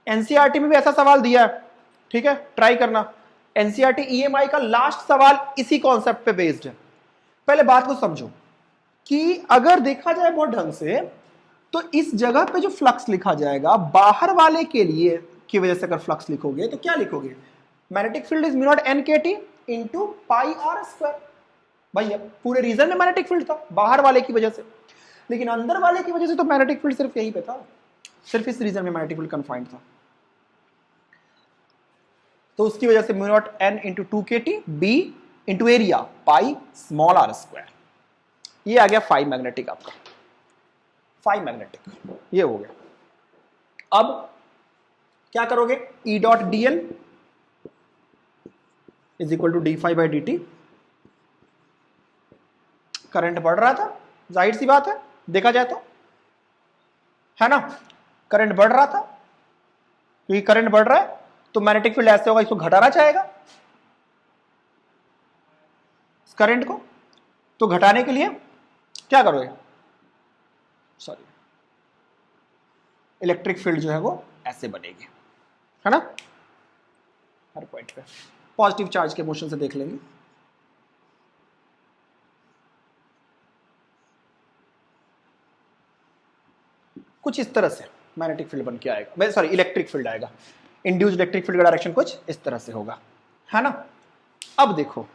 एनसीईआरटी में भी ऐसा सवाल दिया है, ठीक है, ट्राई करना। एनसीईआरटी ईएमआई का लास्ट सवाल इसी कॉन्सेप्ट पे बेस्ड है। पहले बात को समझो कि अगर देखा जाए बहुत ढंग से, तो इस जगह पे जो फ्लक्स लिखा जाएगा बाहर वाले के लिए की वजह से अगर फ्लक्स लिखोगे तो क्या लिखोगे, magnetic field is mu naught N K T into pi R square. भाई पूरे रीजन में मैग्नेटिक फील्ड था बाहर वाले की वजह से, लेकिन अंदर वाले की वजह से तो मैग्नेटिक फील्ड सिर्फ यहीं पे था, सिर्फ इस रीजन में मैग्नेटिक फील्ड कन्फाइंड था। तो उसकी वजह से mu naught N into two K T B into area pi small R square. ये आ गया फाई मैग्नेटिक, आपका फाई मैग्नेटिक ये हो गया। अब क्या करोगे, E dot D L is equal to D phi by D T. Current बढ़ रहा था, जाहिर सी बात है, देखा जाए तो है ना, करंट बढ़ रहा था, क्योंकि करंट बढ़ रहा है तो मैग्नेटिक फील्ड ऐसे होगा, इसको घटाना चाहेगा इस करंट को। तो घटाने के लिए क्या करोगे, सॉरी, इलेक्ट्रिक फील्ड जो है वो ऐसे बनेगी, है ना। हर पॉइंट पे पॉजिटिव चार्ज के मोशन से देख लेंगे। कुछ इस तरह से मैग्नेटिक फील्ड बन के आएगा, सॉरी इलेक्ट्रिक फील्ड आएगा। इंड्यूस्ड इलेक्ट्रिक फील्ड का डायरेक्शन कुछ इस तरह से होगा, है ना। अब देखो,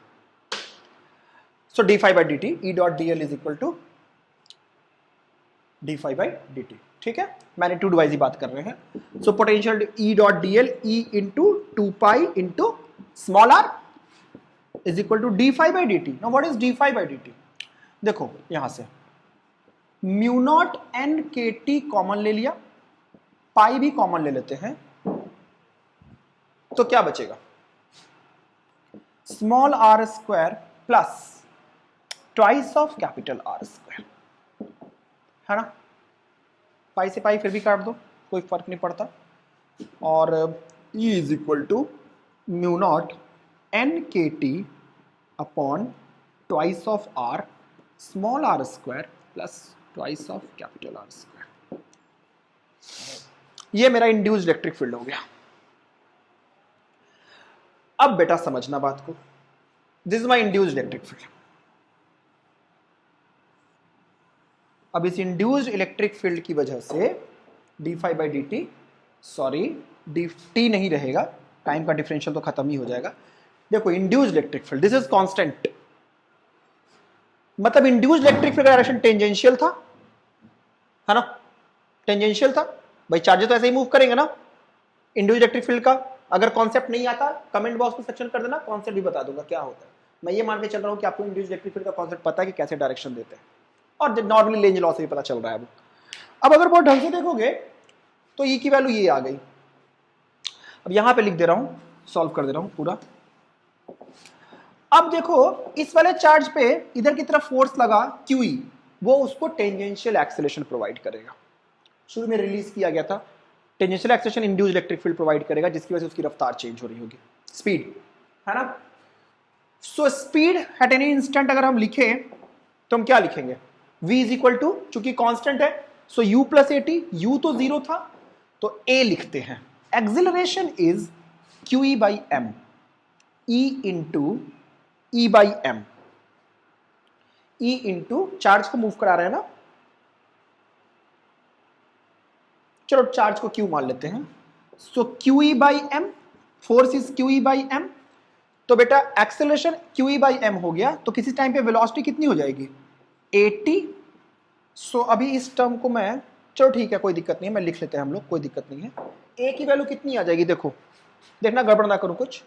so D phi by D T E dot D L is equal to D phi by D T, ठीक है, मैग्नीट्यूड वाइज ही बात कर रहे हैं। So potential E dot D L E into two pi into small R is equal to D phi by D T. Now what is d phi by D t, देखो यहां से mu naught N K T common ले लिया, पाई भी common ले लेते हैं, तो क्या बचेगा, small R square plus twice of capital R square, है ना। पाई से पाई फिर भी काट दो, कोई फर्क नहीं पड़ता। और E is equal to mu naught N K T upon twice of R small R square plus twice of capital R square. ये मेरा इंड्यूस्ड इलेक्ट्रिक फील्ड हो गया। अब बेटा समझना बात को, this is my induced electric field. अब इस इंड्यूस्ड इलेक्ट्रिक फील्ड की वजह से d phi by D t, sorry d t नहीं रहेगा, टाइम का डिफरेंशियल तो खत्म ही हो जाएगा। देखो induced electric field, this is constant, मतलब इंड्यूस्ड इलेक्ट्रिक फील्ड का डायरेक्शन टेंजेंशियल था, है ना, टेंजेंशियल था। भाई चार्जेस तो ऐसे ही मूव करेंगे ना। इंड्यूस्ड इलेक्ट्रिक फील्ड का अगर कॉन्सेप्ट नहीं आता कमेंट बॉक्स में सेक्शन कर देना, कॉन्सेप्ट भी बता दूंगा क्या होता है। मैं ये मान के चल रहा हूं कि आपको इंड्यूस्ड इलेक्ट्रिक फील्ड का कॉन्सेप्ट पता है कि कैसे डायरेक्शन देते हैं, और नॉर्मली लेंज लॉ से भी पता चल रहा है वो। अब अगर बहुत ढंग से देखोगे तो ई की वैल्यू ये आ गई। अब यहां पे लिख दे रहा हूं, सॉल्व कर दे रहा हूं पूरा। अब देखो इस वाले चार्ज पे इधर की तरफ फोर्स लगा क्यूई, वो उसको टेंजेंशियल एक्सेलरेशन प्रोवाइड करेगा। शुरू में रिलीज किया गया था, tangential acceleration induced electric field provide करेगा, जिसकी वजह से उसकी रफ्तार चेंज हो रही होगी, स्पीड, है ना। So speed at any instant अगर हम लिखें तो हम क्या लिखेंगे, v इज इक्वल टू, चूंकि कांस्टेंट है सो u plus A T, u तो जीरो था तो a लिखते हैं। Acceleration is QE by m, E into E by m, E into charge को मूव करा रहे हैं ना, चलो चार्ज को Q मान लेते हैं। सो QE by m, force is QE by m, तो बेटा एक्सेलरेशन QE बाई m हो गया, तो किसी टाइम पे वेलोसिटी कितनी हो जाएगी 80। सो अभी इस टर्म को मैं, चलो ठीक है कोई दिक्कत नहीं है, मैं लिख लेते हैं हम लोग, कोई दिक्कत नहीं है। a की वैल्यू कितनी आ जाएगी, देखो देखना गड़बड़ ना करूं कुछ,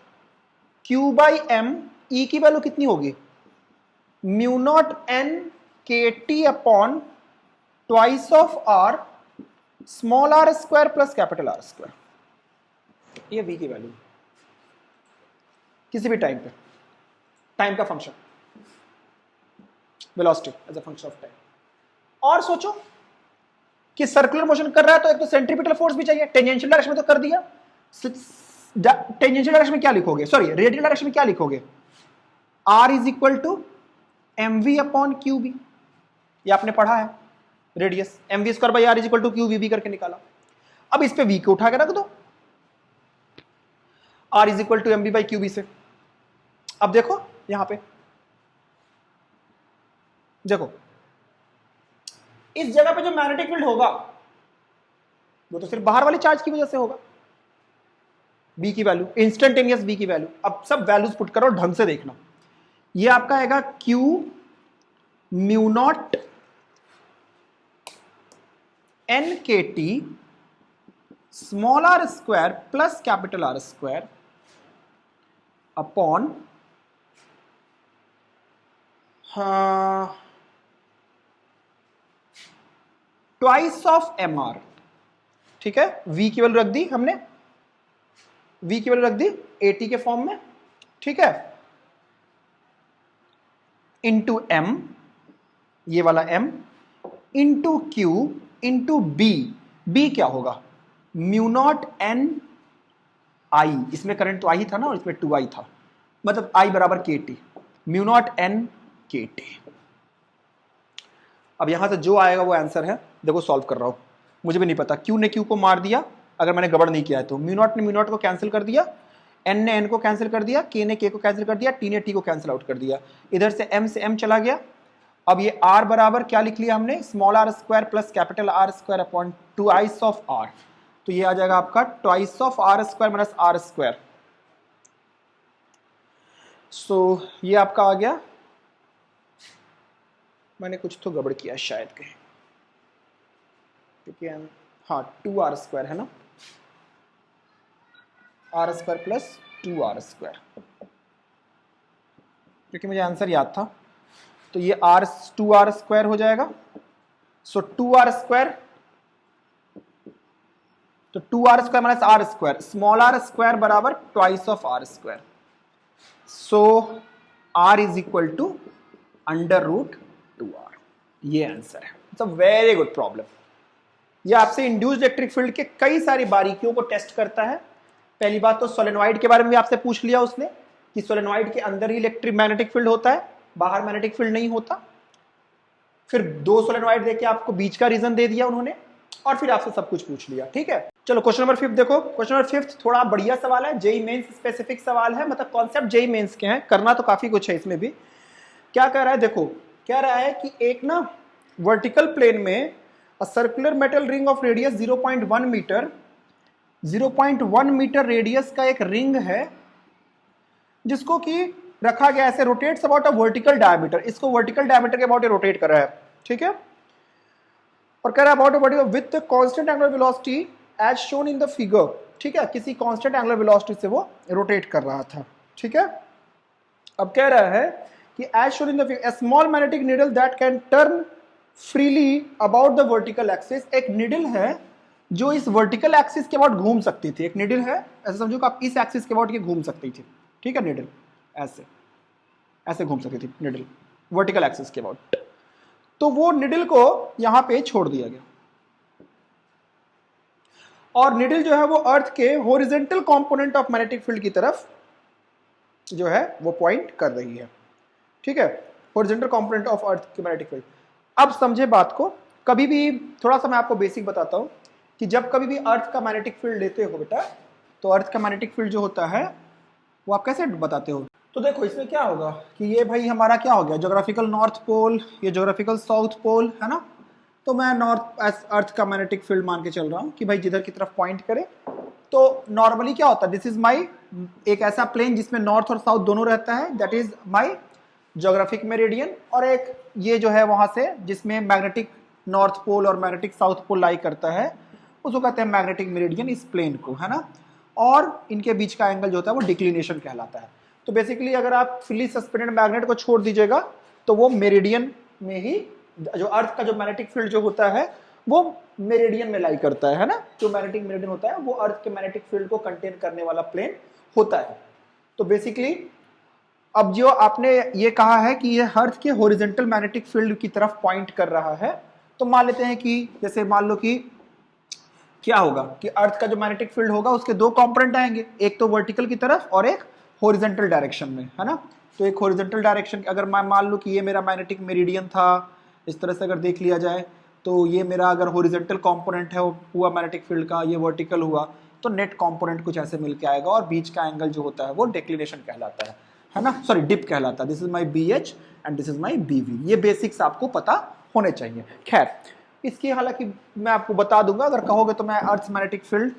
Q बाई m, E की वैल्यू कितनी होगी mu naught n K T upon twice of r small R square plus capital R square, ये v की वैल्यू। किसी भी टाइम पे, टाइम का function, velocity as a function of time. और सोचो कि सर्कुलर मोशन कर रहा है तो एक तो सेंट्रीपिटल फोर्स भी चाहिए, टेंजेंशियल डायरेक्शन में तो कर दिया, टेंजेंशियल डायरेक्शन में क्या लिखोगे, सॉरी रेडियल डायरेक्शन में क्या लिखोगे, R is equal to mv upon QB, ये आपने पढ़ा है, radius mv square by R is equal to QVB करके निकाला। अब इस पे V को उठा के रख दो R is equal to mv by QB से। अब देखो यहां पे देखो, इस जगह पे जो मैग्नेटिक फील्ड होगा वो तो सिर्फ बाहर वाले चार्ज की वजह से होगा, बी की वैल्यू, इंस्टेंटेनियस बी की वैल्यू। अब सब वैल्यूज पुट करो, ढंग से देखना, ये आपका आएगा Q mu naught N KT small r square plus capital R square upon twice of mr, ठीक है, v की वैल्यू रख दी हमने, v की वैल्यू रख दी AT के फॉर्म में, ठीक है, इंटू m, ये वाला m, into q, into b, b क्या होगा, म्यू नॉट n I, इसमें करंट तो I था ना और इसमें 2I था, मतलब I बराबर KT, mu naught n KT। अब यहां से जो आएगा वो आंसर है, देखो सॉल्व कर रहा हूं, मुझे भी नहीं पता, Q ने Q को मार दिया अगर मैंने गड़बड़ नहीं किया है तो, म्यू नॉट ने म्यू नॉट को कैंसिल कर दिया, N ने N को कैंसिल कर दिया, K ने K को कैंसिल कर दिया, T ने T को कैंसिल आउट कर दिया, इधर से M से M चला गया। अब ये R बराबर क्या लिख लिया हमने, small r square plus capital R square upon twice of R, तो ये आ जाएगा आपका twice of R square minus R square. So ये आपका आ गया, मैंने कुछ तो गड़बड़ किया शायद कहीं, ठीक है, हाँ 2R स्क्वायर है ना, R square plus 2R square, क्योंकि मुझे आंसर याद था, तो ये 2R स्क्वायर हो जाएगा। सो 2R स्क्वायर, तो 2R square minus R square, small r square बराबर twice of R square, so R is equal to under root 2R, ये आंसर है। It's a very good problem. ये आपसे इंड्यूस्ड इलेक्ट्रिक फील्ड के कई सारी बारीकियों को टेस्ट करता है। पहली बात तो सोलेनॉइड के बारे में भी आपसे पूछ लिया उसने कि सोलेनॉइड के अंदर ही इलेक्ट्रिक मैग्नेटिक फील्ड होता है, बाहर मैग्नेटिक फील्ड नहीं होता। फिर 2 सोलेनॉइड देके आपको बीच का रीजन दे दिया उन्होंने, और फिर आपसे सब कुछ पूछ लिया, ठीक है। चलो क्वेश्चन नंबर 5 देखो। क्वेश्चन नंबर 5 थोड़ा बढ़िया सवाल है, जेई मेंस स्पेसिफिक सवाल है, मतलब कॉन्सेप्ट जेई मेंस के हैं, करना तो काफी कुछ है इसमें भी। क्या कह रहा है देखो, कह रहा है कि एक ना वर्टिकल प्लेन में a circular metal ring of radius 0.1 metre, 0.1 metre radius का एक रिंग है जिसको कि रखा गया ऐसे, rotates about a vertical diameter, इसको वर्टिकल डायमीटर के अबाउट रोटेट कर रहा है, ठीक है। और कह रहा है about a with constant angular velocity as shown in the figure, ठीक है, किसी कांस्टेंट एंगुलर वेलोसिटी से वो रोटेट कर रहा था, ठीक है। अब कह रहा है कि as shown in the figure, a small magnetic needle that can turn freely about the vertical axis, एक निडल है जो इस वर्टिकल एक्सिस के अबाउट घूम सकती थी, एक निडल है, ऐसे समझो कि आप इस एक्सिस के अबाउट ये घूम सकती थी, ठीक है, निडल ऐसे ऐसे घूम सकती थी निडल वर्टिकल एक्सिस के अबाउट। तो वो निडल को यहां पे छोड़ दिया गया और निडल जो है वो अर्थ के horizontal component of magnetic field की तरफ जो है वो पॉइंट कर रही है, ठीक है, हॉरिजॉन्टल कंपोनेंट ऑफ अर्थ के मैग्नेटिक फील्ड। अब समझे बात को, कभी भी थोड़ा सा मैं आपको बेसिक बताता हूं कि जब कभी भी अर्थ का मैग्नेटिक फील्ड लेते हो बेटा, तो अर्थ का मैग्नेटिक फील्ड जो होता है वो आप कैसे बताते हो। तो देखो इसमें क्या होगा कि ये भाई हमारा क्या हो गया, ज्योग्राफिकल नॉर्थ पोल, ये ज्योग्राफिकल साउथ पोल है ना। तो मैं नॉर्थ अर्थ का मैग्नेटिक फील्ड मान के चल रहा हूँ कि भाई जिधर की तरफ पॉइंट करे, तो नॉर्मली क्या होता है, दिस इज माई एक ऐसा प्लेन जिसमें नॉर्थ और साउथ दोनों रहता है, that is my geographic meridian, और एक ये जो है वहां से जिसमें मैग्नेटिक नॉर्थ पोल और मैग्नेटिक साउथ पोल लाई करता है, उसको कहते हैं मैग्नेटिक मेरिडियन, इस प्लेन को, है ना। और इनके बीच का एंगल जो होता है वो डिक्लिनेशन कहलाता है। तो बेसिकली अगर आप फ्रीली सस्पेंडेड मैग्नेट को छोड़ दीजिएगा तो वो मेरिडियन में ही, जो अर्थ का जो मैग्नेटिक फील्ड जो होता है वो मेरिडियन में लाई करता है ना। जो मैग्नेटिक मेरिडियन होता है वो अर्थ के मैग्नेटिक फील्ड को कंटेन करने वाला प्लेन होता है। तो बेसिकली अब जो आपने ये कहा है कि ये अर्थ के हॉरिजॉन्टल मैग्नेटिक फील्ड की तरफ पॉइंट कर रहा है, तो मान लेते हैं कि जैसे मान लो कि क्या होगा कि अर्थ का जो मैग्नेटिक फील्ड होगा उसके दो कंपोनेंट आएंगे, एक तो वर्टिकल की तरफ और एक हॉरिजॉन्टल डायरेक्शन में, है ना। तो एक हॉरिजॉन्टल डायरेक्शन, अगर मैं मान लूं कि ये मेरा मैग्नेटिक मेरिडियन था, इस तरह से अगर देख लिया जाए, तो ये मेरा अगर हॉरिजॉन्टल कंपोनेंट है हुआ मैग्नेटिक फील्ड का, ये वर्टिकल हुआ, तो नेट कंपोनेंट कुछ ऐसे मिलके आएगा और बीच का एंगल जो होता है वो डिक्लिनेशन कहलाता है ना, सॉरी डिप कहलाता है। This is my BH and this is my BV। ये बेसिक्स आपको पता होने चाहिए। खैर, इसकी हालांकि मैं आपको बता दूंगा, अगर कहोगे तो मैं अर्थ मैग्नेटिक फील्ड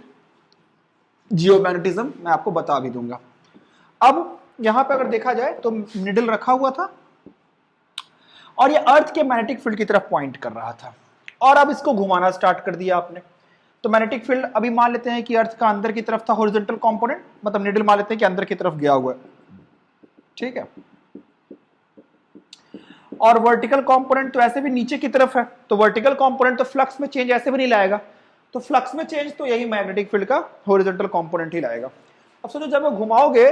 जियोमैग्नेटिज्म मैं आपको बता भी दूंगा। अब यहां पे अगर देखा जाए तो निडल रखा हुआ था और ये अर्थ के मैग्नेटिक फील्ड की तरफ पॉइंट कर रहा था, और अब इसको घुमाना स्टार्ट कर दिया आपने। तो मैग्नेटिक फील्ड अभी मान लेते हैं कि अर्थ का अंदर की तरफ था हॉरिजॉन्टल कंपोनेंट, मतलब निडल मान लेते हैं कि अंदर की तरफ गया हुआ है, ठीक है। और वर्टिकल कंपोनेंट तो ऐसे भी नीचे की तरफ है, तो वर्टिकल कंपोनेंट तो फ्लक्स में चेंज ऐसे भी नहीं लाएगा, तो फ्लक्स में चेंज तो यही मैग्नेटिक फील्ड का हॉरिजॉन्टल कंपोनेंट ही लाएगा। अब सोचो जब घुमाओगे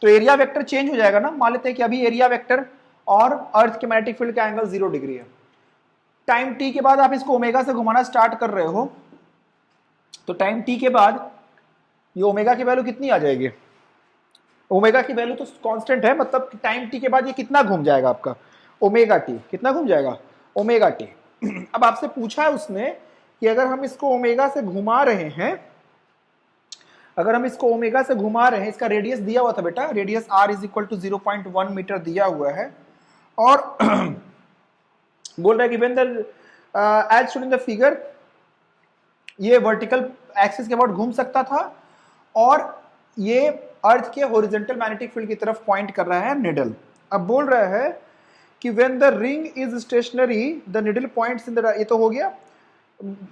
तो एरिया वेक्टर चेंज हो जाएगा ना। मान लेते हैं कि अभी एरिया वेक्टर और अर्थ के मैग्नेटिक फील्ड का एंगल 0 डिग्री है। टाइम t के बाद आप इसको ओमेगा से घुमाना स्टार्ट कर रहे हो, तो टाइम t के बाद ये ओमेगा की वैल्यू कितनी आ जाएगी? ओमेगा की वैल्यू तो कांस्टेंट है, मतलब टाइम t के बाद ये कितना घूम जाएगा आपका? Omega T. कितना घूम जाएगा? Omega t. अब आपसे पूछा है उसने कि अगर हम इसको ओमेगा से घुमा रहे हैं, अगर हम इसको ओमेगा से घुमा रहे हैं, इसका रेडियस दिया हुआ था बेटा, radius r is equal to 0.1 metre दिया हुआ है, और बोल रहा है कि when the as shown in the figure, ये वर्टिकल एक्सिस के अबाउट घूम सकता था और ये अर्थ के हॉरिजॉन्टल मैग्नेटिक फील्ड की तरफ पॉइंट कर रहा है निडल। अब बोल रहा है कि when the ring is stationary the needle points in the, ये तो हो गया,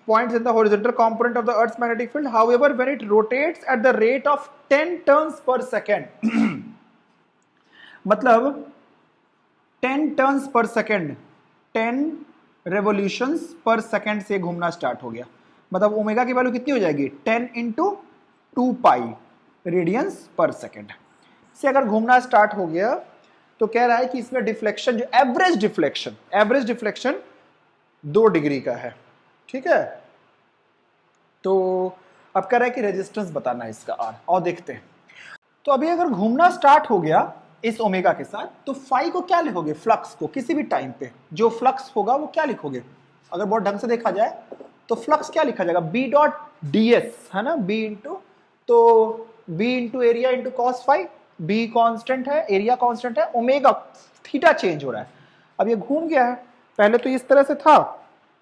points in the horizontal component of the earth magnetic field, however when it rotates at the rate of 10 turns per second, मतलब 10 turns per second, 10 revolutions पर second से घूमना start हो गया। मतलब ओमेगा की वैल्यू कितनी हो जाएगी? 10 इंटू 2 पाई रेडियंस पर सेकेंड से अगर घूमना स्टार्ट हो गया, तो कह रहा है कि इसमें डिफ्लेक्शन, जो एवरेज डिफ्लेक्शन 2 डिग्री का है, ठीक है। तो अब कह रहा है कि रेजिस्टेंस बताना है इसका R, और देखते हैं। तो अभी अगर घूमना स्टार्ट हो गया इस ओमेगा के साथ, तो फाई को क्या लिखोगे? फ्लक्स को। किसी भी टाइम पे जो फ्लक्स होगा वो क्या लिखोगे? अगर बहुत ढंग से देखा जाए तो फ्लक्स क्या लिखा जाएगा? B डॉट ds, है ना, B इंटू, तो B into area into cos phi. B constant है, एरिया कांस्टेंट है, ओमेगा थीटा चेंज हो रहा है। अब ये घूम गया है, पहले तो इस तरह से था,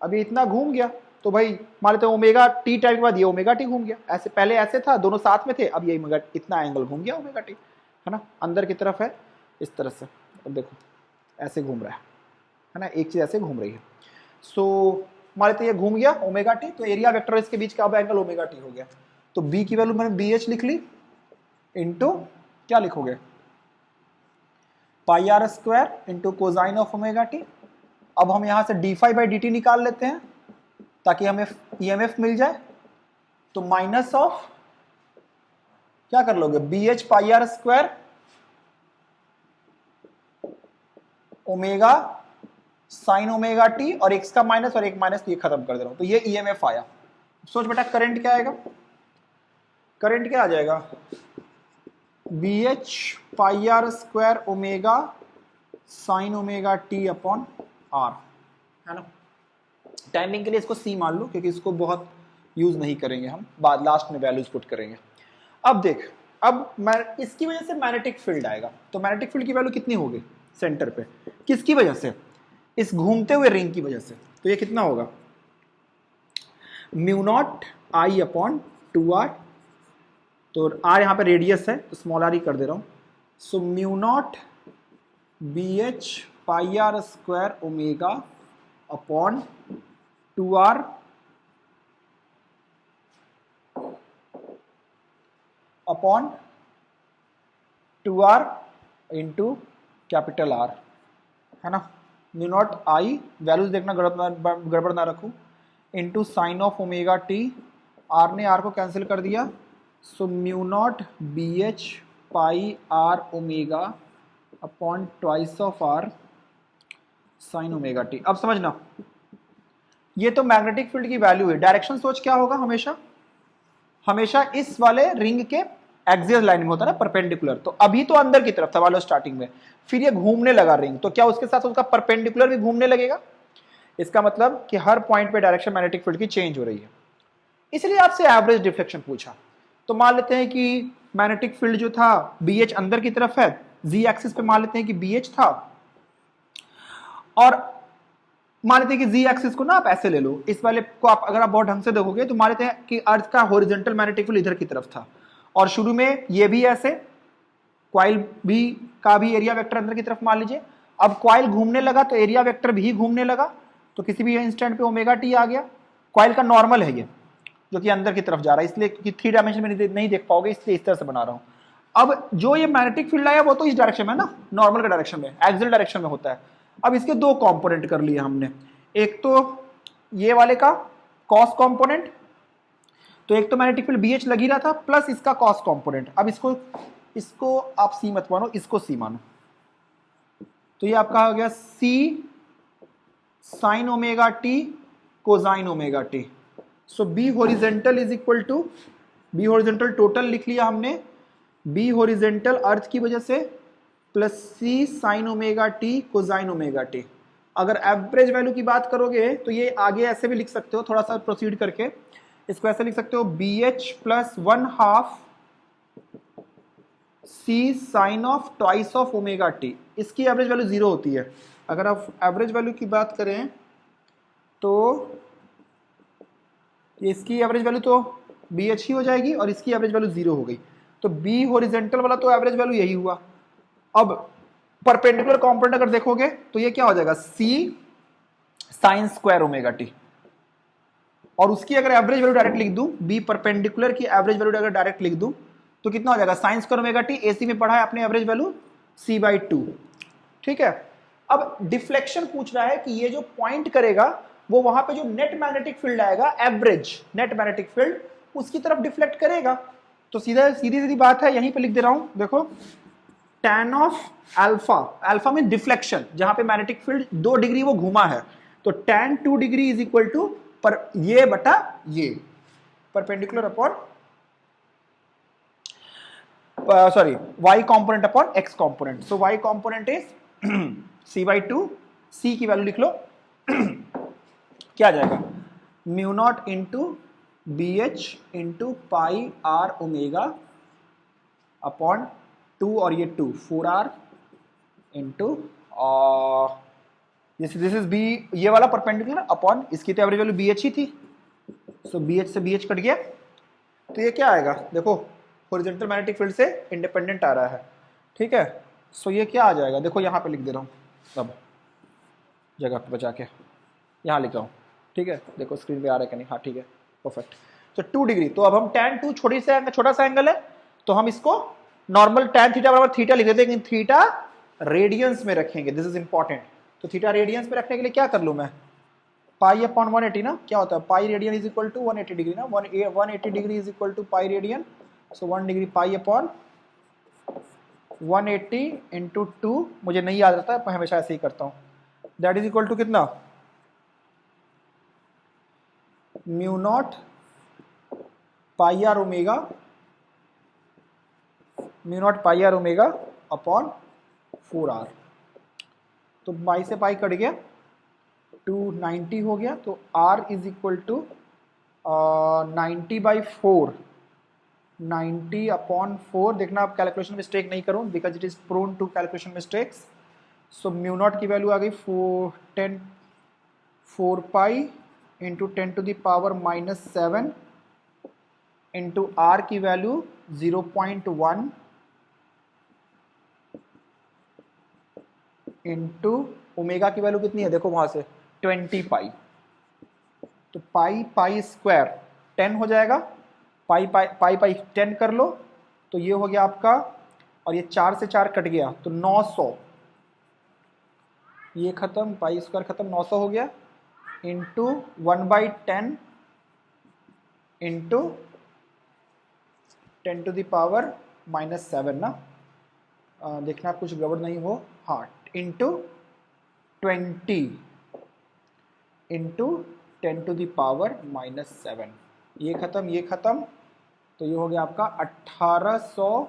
अब ये इतना घूम गया, तो भाई मान लेते हैं ओमेगा टी टाइम के बाद ये ओमेगा टी घूम गया। ऐसे पहले ऐसे था, दोनों साथ में थे, अब ये ओमेगा इतना एंगल घूम गया ओमेगा टी, है ना, अंदर की तरफ है इस तरह से। अब देखो ऐसे घूम रहा है ना, एक चीज ऐसे घूम रही है। सो मान लेते हैं ये घूम गया ओमेगा टी, तो एरिया वेक्टर इसके बीच का अब एंगल ओमेगा टी हो गया। तो बी की वैल्यू मैंने BH लिख ली, इंटू क्या लिखोगे? पाई r square into cosine of omega t. अब हम यहां से d फाई बाई dt निकाल लेते हैं ताकि हमें EMF मिल जाए। तो माइनस ऑफ क्या कर लोगे? BH पाई r square omega sine omega T, और x का माइनस और एक माइनस, ये खत्म कर दे रहा हूं, तो ये EMF आया। सोच बेटा करंट क्या आएगा? करंट क्या आ जाएगा? BH पाई r square omega sine omega T upon r, है ना। टाइमिंग के लिए इसको C मान लो, क्योंकि इसको बहुत यूज नहीं करेंगे हम, बाद लास्ट में वैल्यूज पुट करेंगे। अब देख, अब मैं इसकी वजह से मैग्नेटिक फील्ड आएगा, तो मैग्नेटिक फील्ड की वैल्यू कितनी होगी सेंटर पे? किसकी वजह से? इस घूमते हुए रिंग की वजह से। तो ये कितना होगा? Mu naught I upon 2r, तो r यहां पे रेडियस है तो स्मॉल r ही कर दे रहा हूं। सो म्यू नॉट BH पाई r square omega upon 2r upon 2r into capital R, है ना। म्यू नॉट I, वैल्यूज देखना गड़बड़ ना रखूं, into sine of omega t, R ने R को कैंसिल कर दिया, so mu naught BH pi R omega upon twice of R sine omega t. अब समझना, ये तो मैग्नेटिक फील्ड की वैल्यू है। डायरेक्शन सोच क्या होगा, हमेशा हमेशा इस वाले रिंग के एक्सियल लाइन में होता है ना, परपेंडिकुलर। तो अभी तो अंदर की तरफ था वाले स्टार्टिंग में, फिर ये घूमने लगा रिंग, तो क्या उसके साथ उसका परपेंडिकुलर भी घूमने लगेगा? इसका मतलब कि हर पॉइंट पे डायरेक्शन मैग्नेटिक फील्ड की चेंज हो रही है। इसलिए आपसे एवरेज डिफ्लेक्शन पूछा। तो मान लेते हैं कि मैग्नेटिक फील्ड जो था BH अंदर की तरफ है, जी एक्सिस पे मान लेते हैं कि BH था, और मान लेते हैं कि जी एक्सिस को ना आप ऐसे ले लो, इस वाले को आप अगर आप बहुत ढंग से देखोगे तो मान लेते हैं कि अर्थ का हॉरिजॉन्टल मैग्नेटिक फील्ड इधर की तरफ था, और शुरू में ये भी ऐसे, कॉइल भी का भी एरिया वेक्टर अंदर की तरफ मान लीजिए। अब कॉइल घूमने लगा तो एरिया वेक्टर भी घूमने लगा, तो किसी भी इंस्टेंट पे ओमेगा टी आ गया। कॉइल का नॉर्मल है ये, जो कि अंदर की तरफ जा रहा है, इसलिए कि 3 डायमेंशन में नहीं देख पाओगे, इसलिए इस तरह से बना रहा हूं। अब जो ये मैग्नेटिक फील्ड आया वो तो इस डायरेक्शन में है ना, नॉर्मल के डायरेक्शन में, एक्सियल डायरेक्शन में होता है। अब इसके दो कंपोनेंट कर लिए हमने, एक तो ये वाले का कॉस कंपोनेंट, तो एक तो मैग्नेटिक फील्ड BH लग ही रहा था, प्लस इसका कॉस कंपोनेंट। अब इसको आप सी मत मानो, इसको सी मानो, तो ये आपका हो गया C sine omega t cosine omega t. So B horizontal is equal to, B horizontal total लिख लिया हमने, B हॉरिजॉन्टल अर्थ की वजह से plus C sine omega t cosine omega t. अगर एवरेज वैल्यू की बात करोगे तो ये आगे ऐसे भी लिख सकते हो, थोड़ा सा प्रोसीड करके इसको ऐसे लिख सकते हो, BH plus 1/2 C sine of twice of omega t. इसकी एवरेज वैल्यू 0 होती है। अगर आप एवरेज वैल्यू की बात करें तो इसकी एवरेज वैल्यू तो BH ही हो जाएगी, और इसकी एवरेज वैल्यू 0 हो गई, तो B हॉरिजॉन्टल वाला तो एवरेज वैल्यू यही हुआ। अब परपेंडिकुलर कंपोनेंट अगर देखोगे तो ये क्या हो जाएगा, C sine square omega T, और उसकी अगर एवरेज वैल्यू डायरेक्ट लिख दूं, B परपेंडिकुलर की एवरेज वैल्यू अगर डायरेक्ट लिख दूं तो कितना हो जाएगा, sine square omega T. AC में पढ़ा है आपने एवरेज वैल्यू C/2, ठीक है। अब डिफ्लेक्शन पूछ रहा है कि ये जो पॉइंट करेगा वो वहां पे जो नेट मैग्नेटिक फील्ड आएगा, एवरेज नेट मैग्नेटिक फील्ड, उसकी तरफ डिफ्लेक्ट करेगा। तो सीधी सीधी बात है, यहीं पे लिख दे रहा हूं, देखो tan ऑफ अल्फा, अल्फा में डिफ्लेक्शन, जहां पे मैग्नेटिक फील्ड 2 डिग्री वो घुमा है, तो tan 2 degree is equal to पर ये बटा ये, perpendicular upon sorry y component upon x component. So y component is C/2, C की वैल्यू लिख लो क्या आ जाएगा, mu naught into BH into pi R omega upon 2, और ये 2 4R into this is B, ये वाला परपेंडिकुलर अपॉन इसकी तो एवरेज वैल्यू BH ही थी, सो BH से BH कट गया, तो ये क्या आएगा, देखो हॉरिजॉन्टल मैग्नेटिक फील्ड से इंडिपेंडेंट आ रहा है, ठीक है। सो ये क्या आ जाएगा, देखो यहाँ पे लिख दे रहा हूँ, अब जगह पे बचा के यहाँ लिख रहा हूँ, ठीक है। देखो स्क्रीन पे आ रहा है कि नहीं, हाँ ठीक है, परफेक्ट। तो 2 डिग्री, तो अब हम tan 2 छोटा सा एंगल है, तो हम इसको नॉर्मल tan थीटा बराबर थीटा लिख देते हैं, लेकिन थीटा रेडियंस में रखेंगे, दिस इज इंपॉर्टेंट। तो थीटा रेडियंस में रखने के लिए क्या कर लूँ मैं, पाई अपॉन 180 ना, क्या होता है, pi radian is equal to 180 degree ना, 180 degree is equal to pi radian, so 1 degree pi upon 180 into 2, मुझे नहीं याद रहता है, मैं हमेशा ऐसे ही करता हूँ, दैट इज इक्वल टू कितना, mu naught pi R omega, mu naught pi R omega upon 4R। तो पाई से पाई कट गया, 290 हो गया, तो R is equal to 90/4, 90 upon 4, देखना आप कैलकुलेशन मिस्टेक नहीं करूं because it is prone to calculation mistakes. So mu naught की वैल्यू आ गई 4 pi into 10 to the power -7 into R की वैल्यू 0.1 इंटू ओमेगा की वैल्यू कितनी है, देखो वहां से 20 पाई, तो पाई स्क्वायर 10 हो जाएगा, पाई 10 कर लो, तो ये हो गया आपका, और ये 4 से 4 कट गया, तो 900, ये खत्म, पाई स्क्वायर खत्म, 900 हो गया, into 1/10 into 10 to the power -7 ना, देखना कुछ गड़बड़ नहीं हो, हाँ, इंटू 20 इंटू 10⁻⁻7, ये खत्म ये खत्म, तो ये हो गया आपका 1800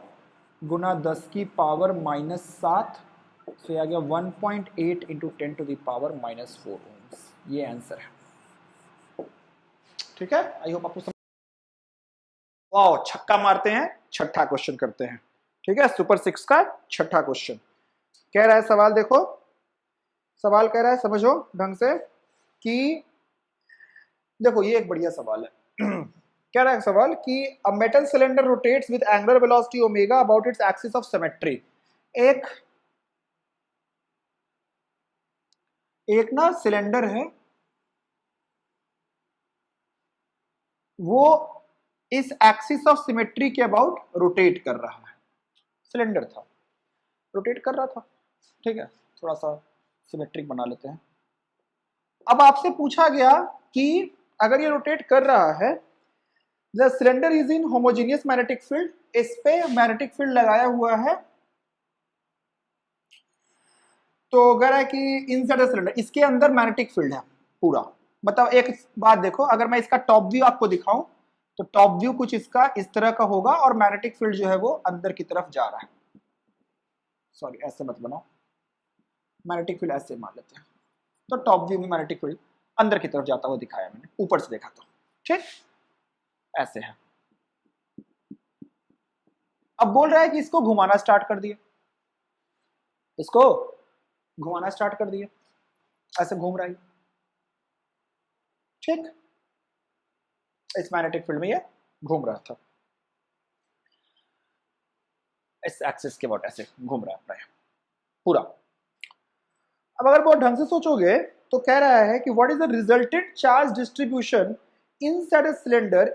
गुना 10⁻⁻7, तो ये आ गया 1.8 इंटू 10⁻⁻4 ओम्स, ये आंसर है। ठीक है, आई होप आपको समझ। वाओ, छक्का मारते हैं, छठा क्वेश्चन करते हैं। ठीक है, सुपर 6 का छठा क्वेश्चन कह रहा है, सवाल देखो, सवाल कह रहा है, समझो ढंग से कि देखो ये एक बढ़िया सवाल है। कह रहा है सवाल कि a metal cylinder rotates with angular velocity omega about its axis of symmetry. एक ना सिलेंडर है, वो इस एक्सिस ऑफ सिमेट्री के अबाउट रोटेट कर रहा है। सिलेंडर था, रोटेट कर रहा था। ठीक है, थोड़ा सा सिमेट्रिक बना लेते हैं। अब आपसे पूछा गया कि अगर ये रोटेट कर रहा है, the cylinder is in homogeneous magnetic field, इस पे मैग्नेटिक फील्ड लगाया हुआ है, तो अगर है कि इनसाइड द सिलेंडर, इसके अंदर मैग्नेटिक फील्ड है पूरा। मतलब एक बात देखो, अगर मैं इसका टॉप व्यू आपको दिखाऊं तो टॉप व्यू कुछ इसका इस तरह का होगा और मैग्नेटिक फील्ड जो है वो अंदर की तरफ जा रहा है। सॉरी, ऐसे मत बनाओ, मैग्नेटिक फील्ड ऐसे मान लेते हैं, तो टॉप व्यू में मैग्नेटिक फील्ड अंदर की तरफ जाता हुआ दिखाया मैंने, ऊपर से देखा था। ठीक, ऐसे है। अब बोल रहा है कि इसको घुमाना स्टार्ट कर दिए, इसको घुमाना स्टार्ट कर दिए, ऐसे घूम रहा है। ठीक, इस मैग्नेटिक फील्ड में ये घूम रहा था, इस एक्सिस के अबाउट ऐसे घूम रहा है पूरा। अब अगर बहुत ढंग से सोचोगे तो कह रहा है कि what is the resultant charge distribution inside a cylinder.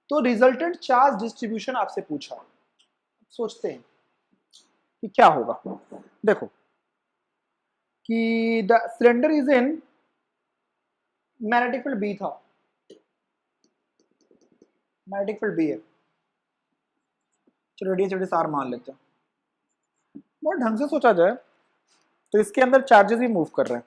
तो रिजल्टेंट चार्ज डिस्ट्रीब्यूशन आपसे पूछा, सोचते हैं कि क्या होगा। देखो कि the cylinder is in magnetic field B था, मैग्नेटिक फील्ड बी है, चलो रेडियस आर मान लेते हैं। बहुत ढंग से सोचा जाए तो इसके अंदर चार्जेस भी मूव कर रहे हैं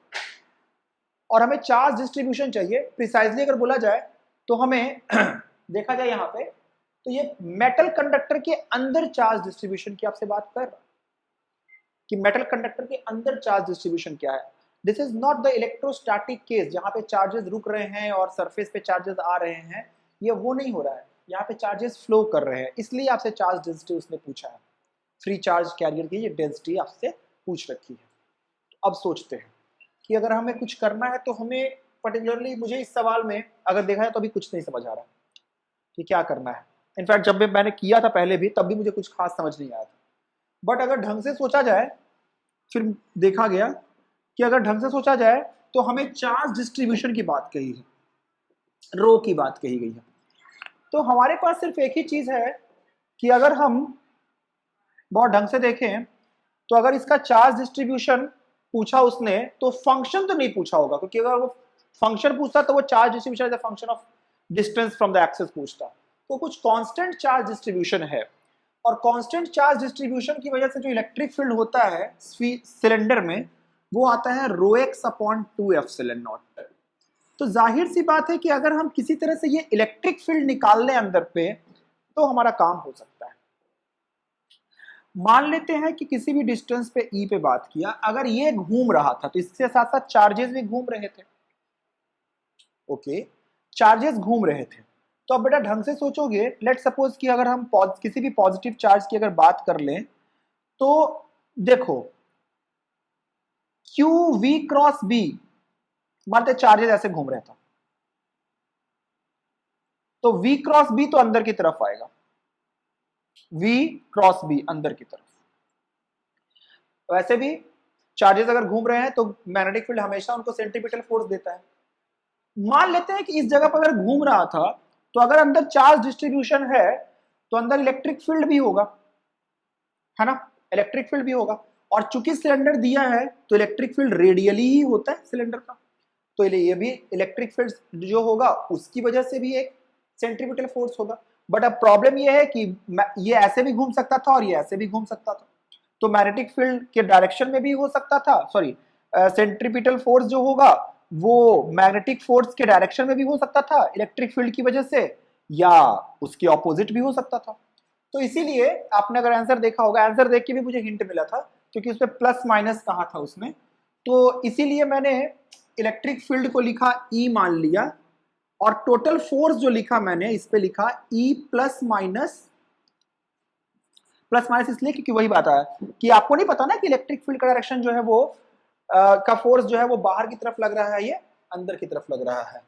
और हमें चार्ज डिस्ट्रीब्यूशन चाहिए। प्रिसाइजली अगर बोला जाए तो हमें देखा जाए यहाँ पे, तो ये मेटल कंडक्टर के अंदर चार्ज डिस्ट्रीब्यूशन की आपसे बात कर रहा है कि मेटल कंडक्टर के अंदर चार्ज डिस्ट्रीब्यूशन क्या है। This is not the electrostatic case जहां पे चार्जेस रुक रहे हैं और सरफेस पे चार्जेस आ रहे हैं, ये वो नहीं हो रहा है, यहाँ पे चार्जेस फ्लो कर रहे हैं, इसलिए आपसे चार्ज डेंसिटी उसने पूछा है। फ्री चार्ज कैरियर की ये डेंसिटी आपसे पूछ रखी है। तो अब सोचते हैं कि अगर हमें कुछ करना है तो हमें पर्टिकुलरली, मुझे इस सवाल में अगर देखा जाए तो अभी कुछ नहीं समझ आ रहा कि क्या करना है। इनफैक्ट जब मैंने किया था पहले भी, तब भी मुझे कुछ खास समझ नहीं आया था। बट अगर ढंग से सोचा जाए, फिर देखा गया कि अगर ढंग से सोचा जाए तो हमें चार्ज डिस्ट्रीब्यूशन की बात कही है, रो की बात कही गई है। तो हमारे पास सिर्फ एक ही चीज है कि अगर हम बहुत ढंग से देखें तो अगर इसका चार्ज डिस्ट्रीब्यूशन पूछा उसने तो फंक्शन तो नहीं पूछा होगा, क्योंकि अगर वो फंक्शन पूछता तो वो charge distribution as a function of distance from the axis पूछता। तो कुछ कांस्टेंट चार्ज डिस्ट्रीब्यूशन है, और कांस्टेंट चार्ज डिस्ट्रीब्यूशन की वजह से जो इलेक्ट्रिक फील्ड होता है सिलेंडर में, वो आता है ρx/2f∼0। तो जाहिर सी बात है कि अगर हम किसी तरह से ये इलेक्ट्रिक फील्ड निकाल लें अंदर पे, तो हमारा काम हो सकता है। मान लेते हैं कि किसी भी डिस्टेंस पे ई पे बात किया, अगर ये घूम रहा था तो इसके साथ साथ चार्जेस भी घूम रहे थे। ओके, चार्जेस घूम रहे थे, तो अब बेटा ढंग से सोचोगे, लेट सपोज कि अगर हम किसी भी पॉजिटिव चार्ज की अगर बात कर लें, तो देखो क्यू वी क्रॉस बी, मानते चार्जेस ऐसे घूम रहे था, तो वी क्रॉस बी तो अंदर की तरफ आएगा, वी क्रॉस बी अंदर की तरफ। वैसे भी चार्जेस अगर घूम रहे हैं तो मैग्नेटिक फील्ड हमेशा उनको सेंट्रीपिटल फोर्स देता है। मान लेते हैं कि इस जगह पर अगर घूम रहा था, तो अगर अंदर चार्ज डिस्ट्रीब्यूशन है तो अंदर इलेक्ट्रिक फील्ड भी होगा, है ना, इलेक्ट्रिक फील्ड भी होगा। और चूंकि सिलेंडर दिया है तो इलेक्ट्रिक फील्ड रेडियली ही होता है सिलेंडर का, तो ये भी इलेक्ट्रिक फील्ड जो होगा उसकी वजह से भी एक सेंट्रीपिटल फोर्स होगा। बट अब प्रॉब्लम ये है कि ये ऐसे भी घूम सकता था और ये ऐसे भी घूम सकता था, तो मैग्नेटिक फील्ड के डायरेक्शन में भी हो सकता था, सॉरी सेंट्रीपिटल फोर्स जो होगा वो मैग्नेटिक फोर्स के डायरेक्शन में भी हो सकता था इलेक्ट्रिक फील्ड की वजह से, या उसके ऑपोजिट भी हो सकता था। तो इसीलिए आपने अगर आंसर देखा होगा, आंसर देख के भी मुझे हिंट मिला था क्योंकि उसमें प्लस माइनस कहा था उसमें, तो इसीलिए मैंने इलेक्ट्रिक फील्ड को लिखा ई मान लिया, और टोटल फोर्स जो लिखा मैंने इस पे लिखा ई प्लस माइनस, प्लस माइनस इसलिए क्योंकि वही बात है कि आपको नहीं पता ना कि इलेक्ट्रिक फील्ड का डायरेक्शन जो है वो का फोर्स जो है वो बाहर की तरफ लग रहा है, ये अंदर की तरफ लग रहा है।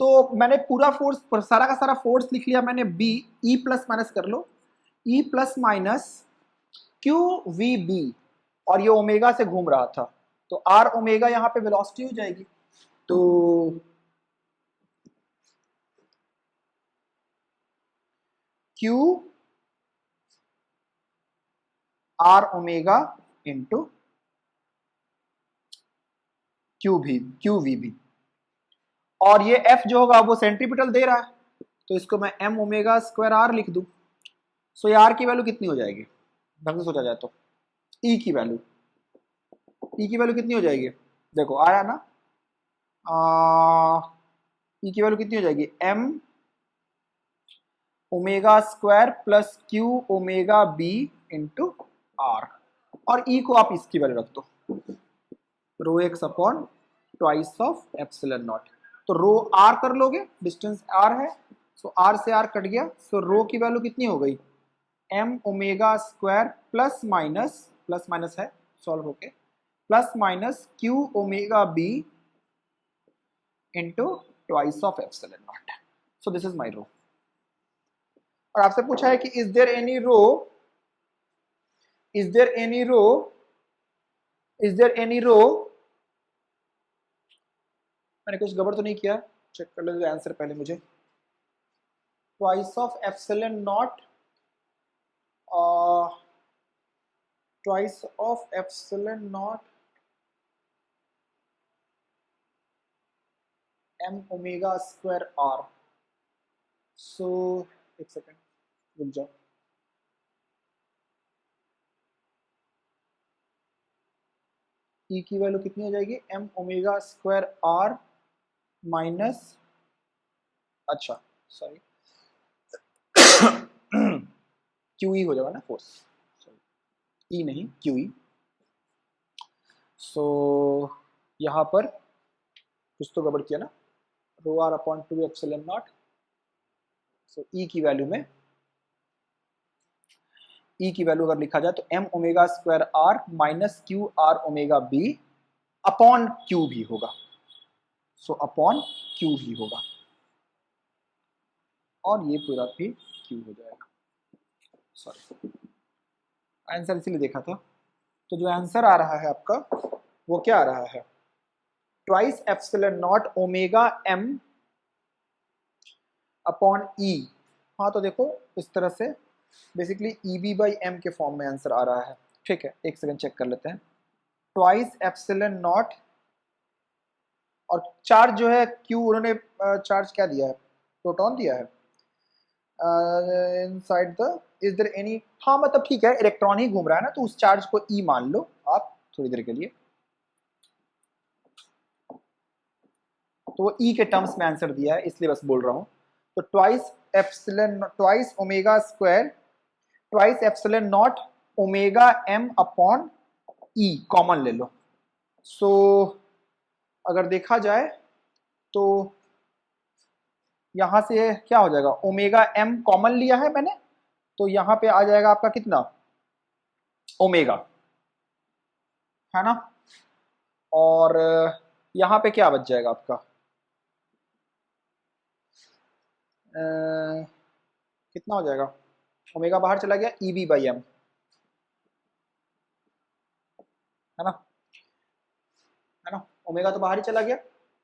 तो मैंने पूरा फोर्स, सारा का सारा फोर्स लिख लिया मैंने बी, ई प्लस माइनस कर लो, E plus minus Q V B, और ये ओमेगा से घूम रहा था तो आर ओमेगा यहाँ पे वेलोसिटी हो जाएगी, तो Q R omega into Q V B, और ये एफ जो होगा वो सेंट्रीपिटल दे रहा है तो इसको मैं एम ओमेगा स्क्वायर आर लिख दूं। सो ये आर की वैल्यू कितनी हो जाएगी, ढंग से सोचा जाए तो ई की वैल्यू, ई की वैल्यू कितनी हो जाएगी, देखो आया ना, ई की वैल्यू कितनी हो जाएगी, M omega square plus Q omega B into R, और ई को आप इसकी वैल्यू रख दो rho X upon twice of epsilon naught, तो रो आर कर लोगे, डिस्टेंस आर है, सो आर से आर कट गया, सो रो की वैल्यू कितनी हो गई, M omega square plus minus है सॉल्व होके, plus minus Q omega B into twice of epsilon naught, so this is my rho. और आपसे पूछा है कि is there any rho, is there any rho, is there any rho, मैंने कुछ गड़बड़ तो नहीं किया, चेक कर लो आंसर पहले मुझे, twice of epsilon naught, twice of epsilon naught M omega square R, so एक सेकेंड रुक जाओ, ई की वैल्यू कितनी हो जाएगी, M omega square R minus, अच्छा सॉरी क्यू ई हो जाएगा ना फोर्स, सॉरी ई नहीं क्यू ई, सो यहाँ पर कुछ तो गड़बड़ किया ना, rho R upon two epsilon naught, so E की वैल्यू में, ई की वैल्यू अगर लिखा जाए तो M omega square R minus Q R omega B upon Q भी होगा, सो अपॉन क्यू भी होगा, और ये पूरा भी क्यू हो जाएगा, सॉरी आंसर इसीलिए देखा था, तो जो आंसर आ रहा है आपका वो क्या आ रहा है, twice epsilon naught omega M upon E, हाँ तो देखो इस तरह से basically E B by M के फॉर्म में आंसर आ रहा है, ठीक है एक सेकंड चेक कर लेते हैं, ट्वाइस एप्सिलॉन नॉट, और चार्ज जो है क्यू, उन्होंने चार्ज क्या दिया है, प्रोटॉन दिया है inside the, is there any, हाँ मतलब ठीक है इलेक्ट्रॉन ही घूम रहा है ना, तो उस चार्ज को ई मान लो आप थोड़ी देर के लिए, तो वो ई के टर्म्स में आंसर दिया है इसलिए बस बोल रहा हूँ, तो twice epsilon, twice omega square, twice epsilon naught omega M upon E common ले लो, सो अगर देखा जाए तो यहां से क्या हो जाएगा, ओमेगा एम कॉमन लिया है मैंने, तो यहां पे आ जाएगा आपका कितना, ओमेगा, है ना, और यहां पे क्या बच जाएगा आपका, कितना हो जाएगा, ओमेगा बाहर चला गया, ई बी बाई एम, है ना, है ना, ओमेगा तो बाहर ही चला गया,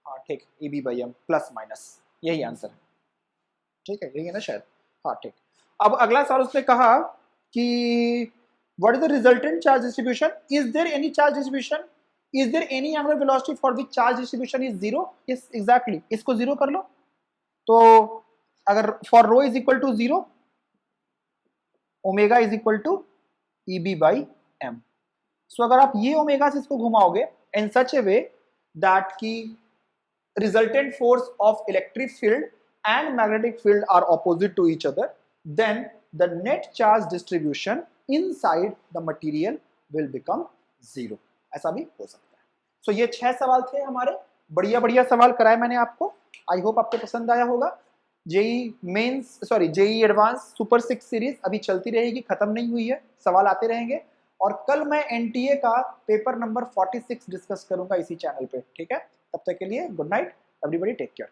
हाँ ठीक, E B by M plus minus, यही आंसर है, ठीक है यही है ना शायद, हाँ ठीक। अब अगला सवाल उसने कहा कि what is the resultant charge distribution, is there any charge distribution, is there any angular velocity for which charge distribution is zero, yes exactly, इसको जीरो कर लो, तो अगर for rho is equal to zero omega is equal to EB by M. So अगर आप ये ओमेगा से इसको घुमाओगे in such a way that की resultant force of electric field and magnetic field are opposite to each other, then the net charge distribution inside the material will become zero. ऐसा भी हो सकता है। So ये 6 सवाल थे हमारे, बढ़िया बढ़िया सवाल कराए मैंने आपको। आई होप आपको पसंद आया होगा। JEE Mains sorry JEE Advanced super 6 series अभी चलती रहेगी, खत्म नहीं हुई है, सवाल आते रहेंगे। और कल मैं एनटीए का पेपर नंबर 46 डिस्कस करूंगा इसी चैनल पे, ठीक है? तब तक के लिए good night everybody, take care.